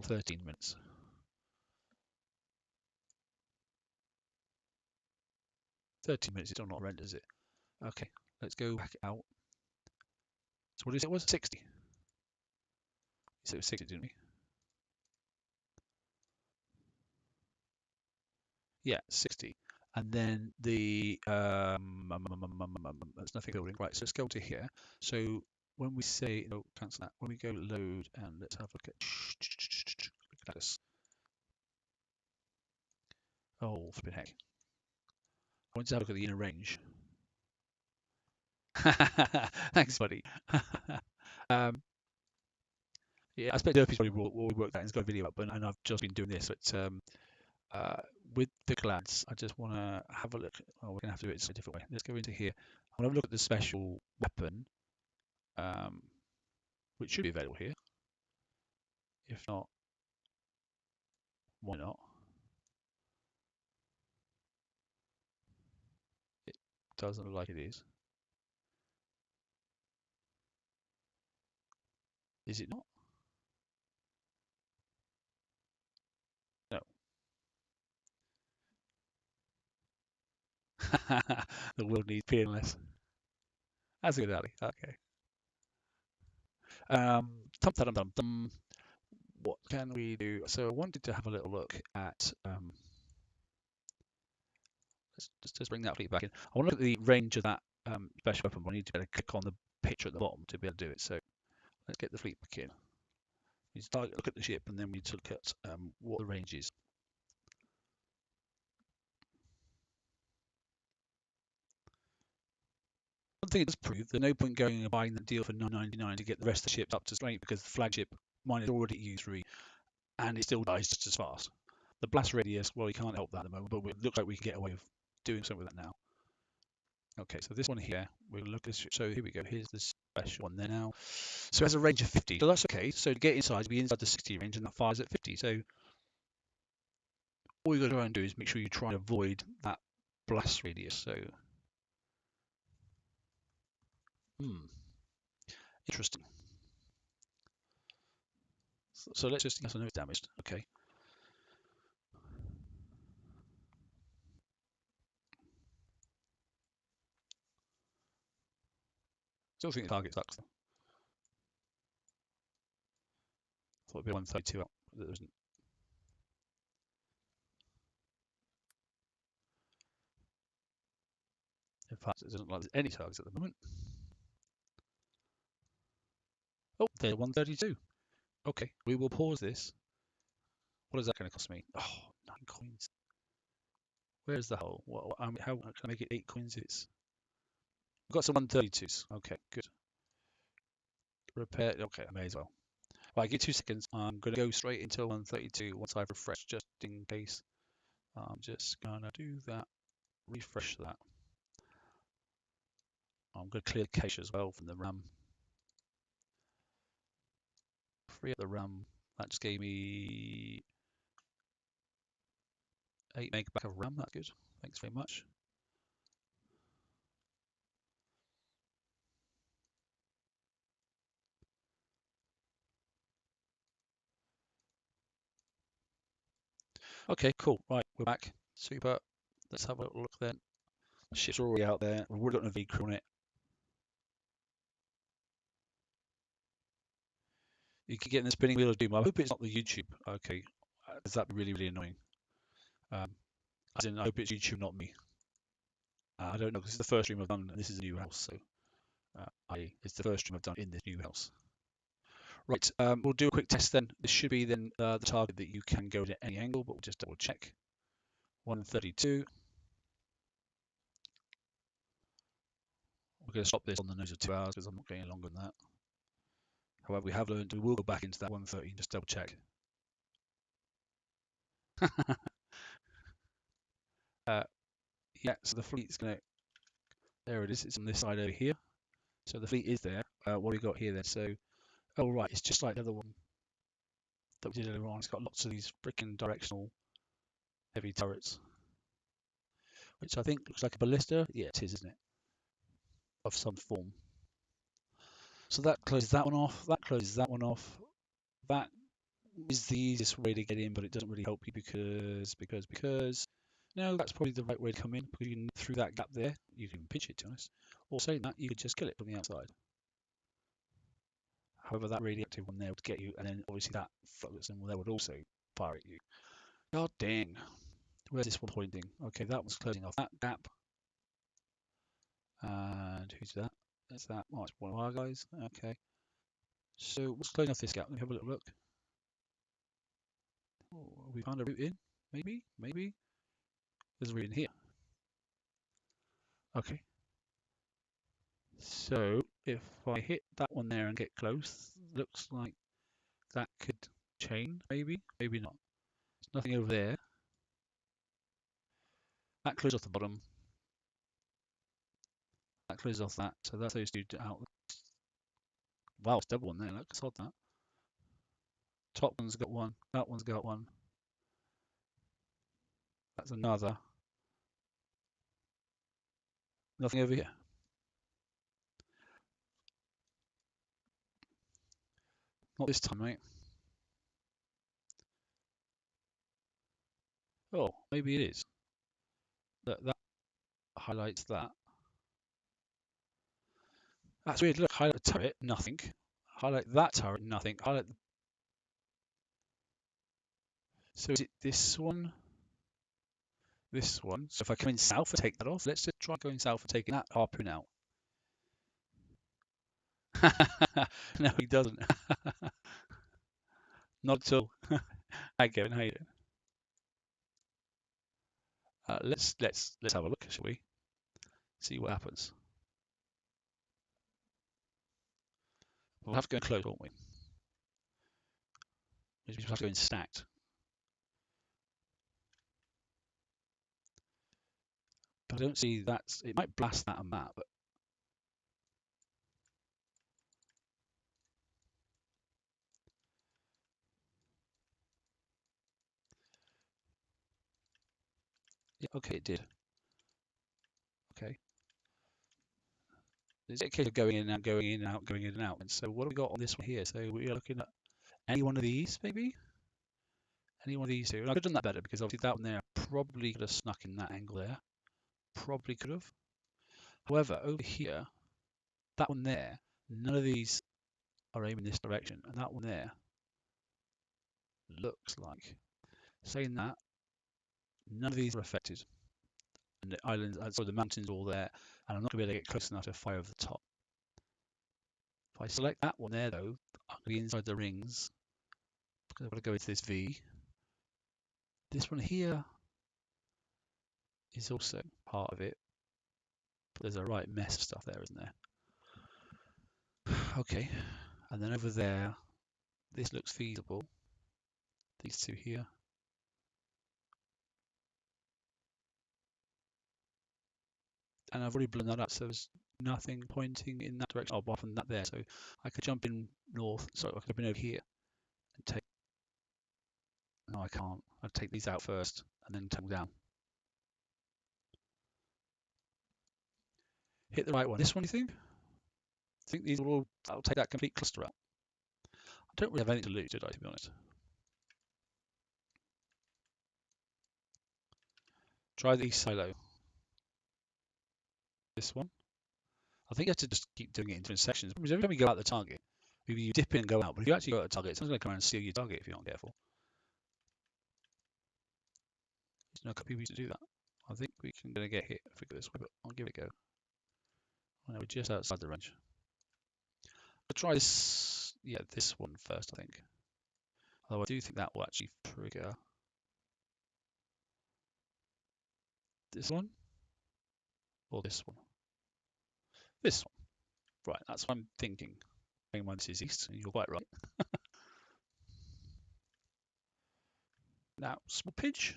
13 minutes. It's still not rendered, is it? Okay, let's go back out. So what did you say it was? 60. You said it was 60, didn't we? Yeah, 60. And then the there's nothing building. Right, so let's go to here. So when we say no, cancel that. When we go load and let's have a look at this. Oh, flipping heck. I want to have a look at the inner range. Thanks, buddy. Yeah, I expect Derpy's probably worked that and he's got a video up, and I've just been doing this. But with the glads, I just want to have a look. Oh, we're going to have to do it in a different way. Let's go into here. I want to look at the special weapon, which should be available here. If not, why not? It doesn't look like it is. Is it not? No. The world needs PNLS. That's a good, Ali. Okay. What can we do? So I wanted to have a little look at. Let's just bring that fleet back in. I want to look at the range of that special weapon. But I need to be able to click on the picture at the bottom to be able to do it. So let's get the fleet back in. We start look at the ship, and then we need to look at what the range is. One thing it does prove, there's no point going and buying the deal for $9.99 to get the rest of the ships up to strength because the flagship mine is already U3 and it still dies just as fast. The blast radius, well, we can't help that at the moment, but it looks like we can get away with doing something with that now. Okay, so this one here, we'll look at this. So here we go. Here's the special one there now. So it has a range of 50. So that's okay. So to get inside, be inside the 60 range, and that fires at 50. So all you got to try and do is make sure you try and avoid that blast radius. So, interesting. So let's just, yes, I know it's damaged. Okay. Still think the target sucks. Thought it'd be 132 up, but there isn't. In fact, it doesn't like there's any targets at the moment. Oh, they're 132. Okay, we will pause this. What is that going to cost me? Oh, 9 coins. Where's the hole? How can I make it 8 coins? We've got some 132s. Okay, good. Repair. Okay, I may as well. Right, give 2 seconds. I'm going to go straight into 132 once I've refreshed, just in case. I'm just going to do that, refresh that. I'm going to clear the cache as well from the RAM. Free up the RAM. That just gave me 8 megabytes of RAM. That's good. Thanks very much. Okay, cool. Right, we're back. Super. Let's have a look then. The ship's already out there. We've already got a V crew on it. You keep getting the spinning wheel of doom. I hope it's not the YouTube. Okay, because that'd be really, really annoying. As in, I hope it's YouTube, not me. I don't know, because this is the first stream I've done, and this is a new house, so it's the first stream I've done in this new house. Right, we'll do a quick test then. This should be then the target that you can go at any angle, but we'll just double check. 132. We're going to stop this on the nose of 2 hours because I'm not getting longer than that. However, we have learned we will go back into that 130 and just double check. Yeah, so the fleet's going to, there it is, it's on this side over here. So the fleet is there. What have we got here then? So, oh right, it's just like the other one that we did earlier on. It's got lots of these freaking directional heavy turrets, which I think looks like a ballista. Yeah, it is, isn't it? Of some form. So that closes that one off. That closes that one off. That is the easiest way to get in, but it doesn't really help you because no, that's probably the right way to come in, because you can through that gap there. You can pitch it, to be honest. Or saying that, you could just kill it from the outside. However, that radioactive one there would get you, and then obviously that floats and there would also fire at you. God dang. Where's this one pointing? Okay, that one's closing off that gap. And who's that? That's that. Oh, it's one of our guys. Okay. So what's closing off this gap? Let me have a little look. Oh, we found a route in? Maybe? Maybe? There's a route in here. Okay. So if I hit that one there and get close, looks like that could chain, maybe? Maybe not. There's nothing over there. That closes off the bottom. That closes off that. So that's those two out. Wow, it's double one there. Look, sod that. Top one's got one. That one's got one. That's another. Nothing over here. Not this time, mate. Oh, maybe it is. That highlights that. That's weird. Look, highlight the turret, nothing. Highlight that turret, nothing. Highlight. So is it this one? This one. So if I come in south and take that off, let's just try going south and taking that harpoon out. No, he doesn't. Not at all. Hi, Kevin. How you doing? Let's have a look, shall we? See what happens. We'll have to go close, won't we? We'll have to go in stacked. But I don't see that. It might blast that and that, but yeah, okay, it did. Okay. It's a case of going in and out, going in and out, going in and out. And so what have we got on this one here? So we are looking at any one of these, maybe? Any one of these two. And I could have done that better because obviously that one there probably could have snuck in that angle there. Probably could have. However, over here, that one there, none of these are aiming this direction. And that one there looks like, saying that, none of these are affected. And the islands, sorry, the mountains are all there. And I'm not going to be able to get close enough to fire over the top. If I select that one there, though, I'm going to be inside the rings, because I've got to go into this V. This one here is also part of it, but there's a right mess of stuff there, isn't there? Okay, and then over there, This looks feasible. These two here. And I've already blown that up, so there's nothing pointing in that direction. Oh, apart from that there. So I could jump in north. Sorry, I could jump in over here and take. No, I can't. I'd take these out first and then take them down. Hit the right one. This one, you think? I think these will all. I'll take that complete cluster out. I don't really have anything to lose, did I? To be honest. Try the silo. This one. I think you have to just keep doing it in different sections. Because every time you go out the target, maybe you dip in and go out, but if you actually go out the target, someone's going to come around and steal your target if you're not careful. There's no couple people to do that. I think we can gonna get hit if we go this way, but I'll give it a go. Oh, no, we're just outside the range. I'll try this. Yeah, this one first, I think. Although I do think that will actually trigger this one or this one. This one. Right, that's what I'm thinking. Bearing in mind this is east, and you're quite right. Now, small pitch.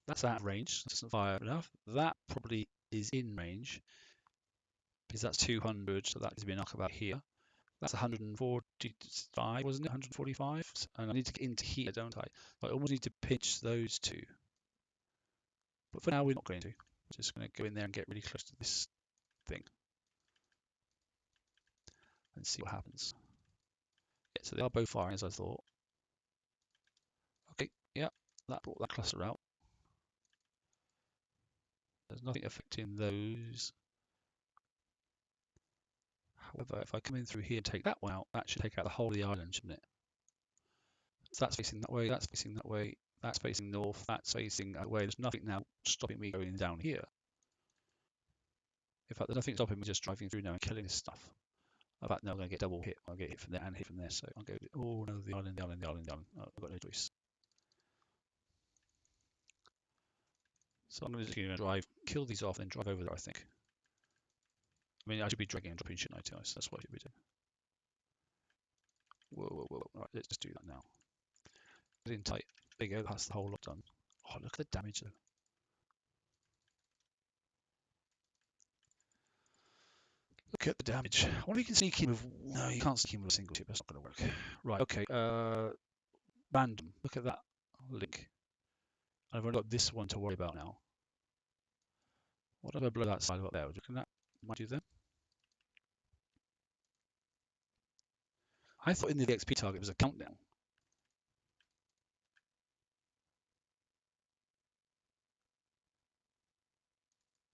That's out of range. That doesn't fire enough. That probably is in range because that's 200, so that gives me a knock about here. That's 145, wasn't it? 145. And I need to get into here, don't I? I almost need to pinch those two. But for now, we're not going to. We're just going to go in there and get really close to this thing and see what happens. Yeah, so they are both firing as I thought. Okay, yeah, that brought that cluster out. There's nothing affecting those. However, if I come in through here and take that one out, that should take out the whole of the island, shouldn't it? So that's facing that way, that's facing that way, that's facing north, that's facing that way. There's nothing now stopping me going down here. In fact, there's nothing stopping me just driving through now and killing this stuff. In fact, now I'm going to get double hit. I'll get hit from there and hit from there. So I'll go, oh no, the island, the island, the island, the island. Oh, I've got no choice. So I'm going to drive, kill these off, and drive over there, I think. I mean, I should be dragging and dropping, shouldn't I? That's what I should be doing. Whoa, whoa, whoa. All right, let's just do that now. Get in tight. There you go, that's the whole lot done. Oh, look at the damage though. Look at the damage. I wonder if you can sneak in with... No, you can't sneak in with a single ship. That's not going to work. Right, okay. Random. Look at that link. I've only got this one to worry about now. What if I blow that side up there? Can that might do then? I thought in the XP target was a countdown.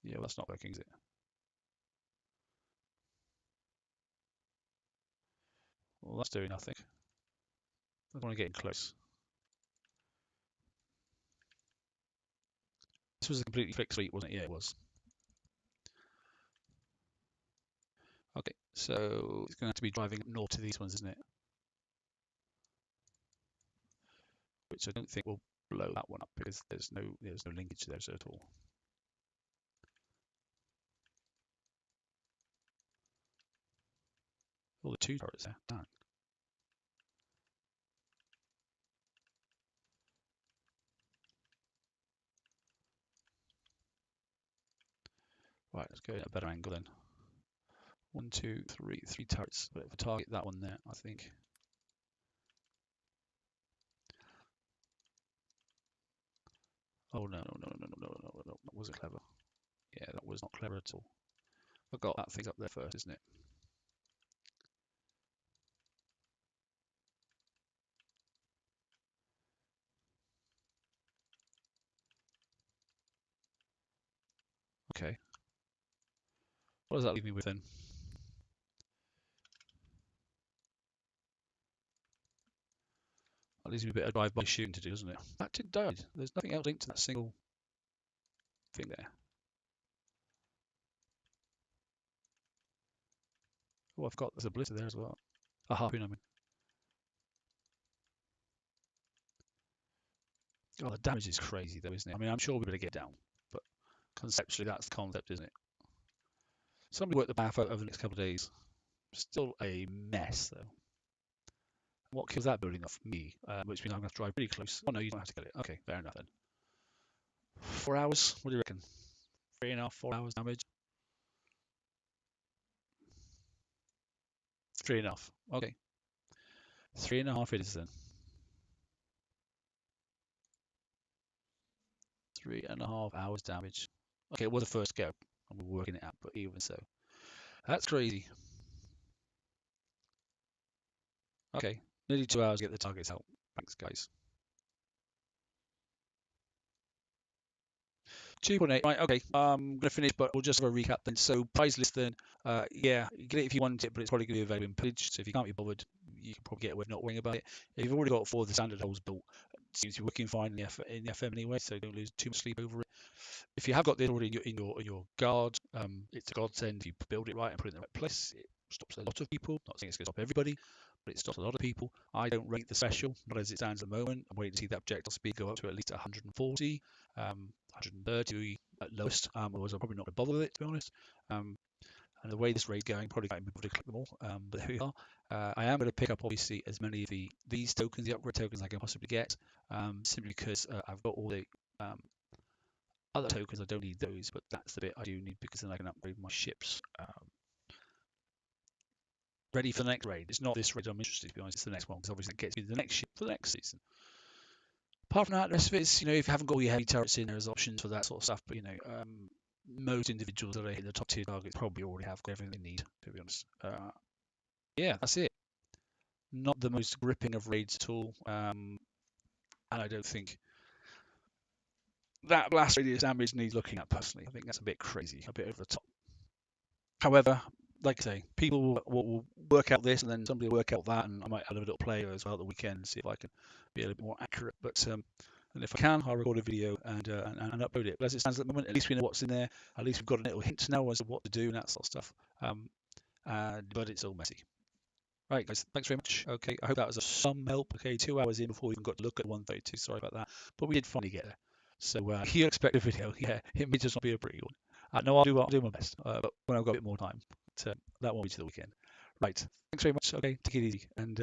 Yeah, well, that's not working, is it? Well, that's doing nothing. I don't want to get in close. This was a completely fixed fleet, wasn't it? Yeah, it was. Okay, so it's going to have to be driving north to these ones, isn't it? Which I don't think will blow that one up because there's no linkage there at all. All the two turrets there. Damn. Right, let's go at a better angle then. 1, 2, 3, 3 turrets. But if I target that one there, I think. Oh no, that wasn't clever. Yeah, that was not clever at all. I've got that thing up there first, isn't it? Okay. What does that leave me with then? That leaves me a bit of drive-by shooting to do, doesn't it? That did die. There's nothing else linked to that single thing there. Oh, there's a blister there as well. A harpoon, I mean. Oh, the damage is crazy though, isn't it? I mean, I'm sure we'll be able to get down, but conceptually that's the concept, isn't it? Somebody work the math out over the next couple of days. Still a mess though. What kills that building off? Me, which means I'm going to have to drive really close. Oh no, you don't have to get it. Okay, fair enough then. 4 hours? What do you reckon? 3.5, 4 hours damage? 3.5. Okay. 3.5 it is then. 3.5 hours damage. Okay, it was the first go, and we're working it out, but even so. That's crazy. Okay, nearly 2 hours to get the targets out. Thanks, guys. 2.8, right, okay. I'm going to finish, but we'll just have a recap then. So, prize list then, yeah, you get it if you want it, but it's probably going to be available in pillage. So, if you can't be bothered, you can probably get away with not worrying about it. If you've already got 4 of the standard holes built, it seems to be working fine in the FM anyway, so don't lose too much sleep over it. If you have got this already in your guard, it's a godsend if you build it right and put it in the right place. It stops a lot of people. Not saying it's going to stop everybody, but it stops a lot of people. I don't rate the special, not as it stands at the moment. I'm waiting to see the objective speed go up to at least 140, 130 at lowest. Otherwise, I'm probably not going to bother with it, to be honest. And the way this raid's going, probably getting people to click them all. But there we are. I am going to pick up, obviously, as many of these tokens, the upgrade tokens, I can possibly get, simply because I've got all the other tokens. I don't need those, but that's the bit I do need because then I can upgrade my ships. Ready for the next raid. It's not this raid I'm interested in, to be honest. It's the next one because obviously it gets me the next ship for the next season. Apart from that, the rest of it is, if you haven't got all your heavy turrets in, there's options for that sort of stuff. But most individuals that are hitting the top tier targets probably already have everything they need, to be honest. Yeah, that's it. Not the most gripping of raids at all, and I don't think that blast radius damage needs looking at personally. I think that's a bit crazy, a bit over the top. However, like I say, people will work out this, and then somebody will work out that, and I might add a little player as well at the weekend and see if I can be a little bit more accurate. But and if I can, I'll record a video and upload it. But as it stands at the moment, at least we know what's in there. At least we've got a little hint now as to what to do and that sort of stuff. But it's all messy. Right, guys, thanks very much. Okay, I hope that was of some help. Okay, 2 hours in before we even got to look at 132. Sorry about that, but we did finally get there. So you expect a video. Yeah, it may just not be a pretty one. No, I'll do my best, but when I've got a bit more time. That won't be to the weekend. Right, thanks very much. Okay, take it easy, and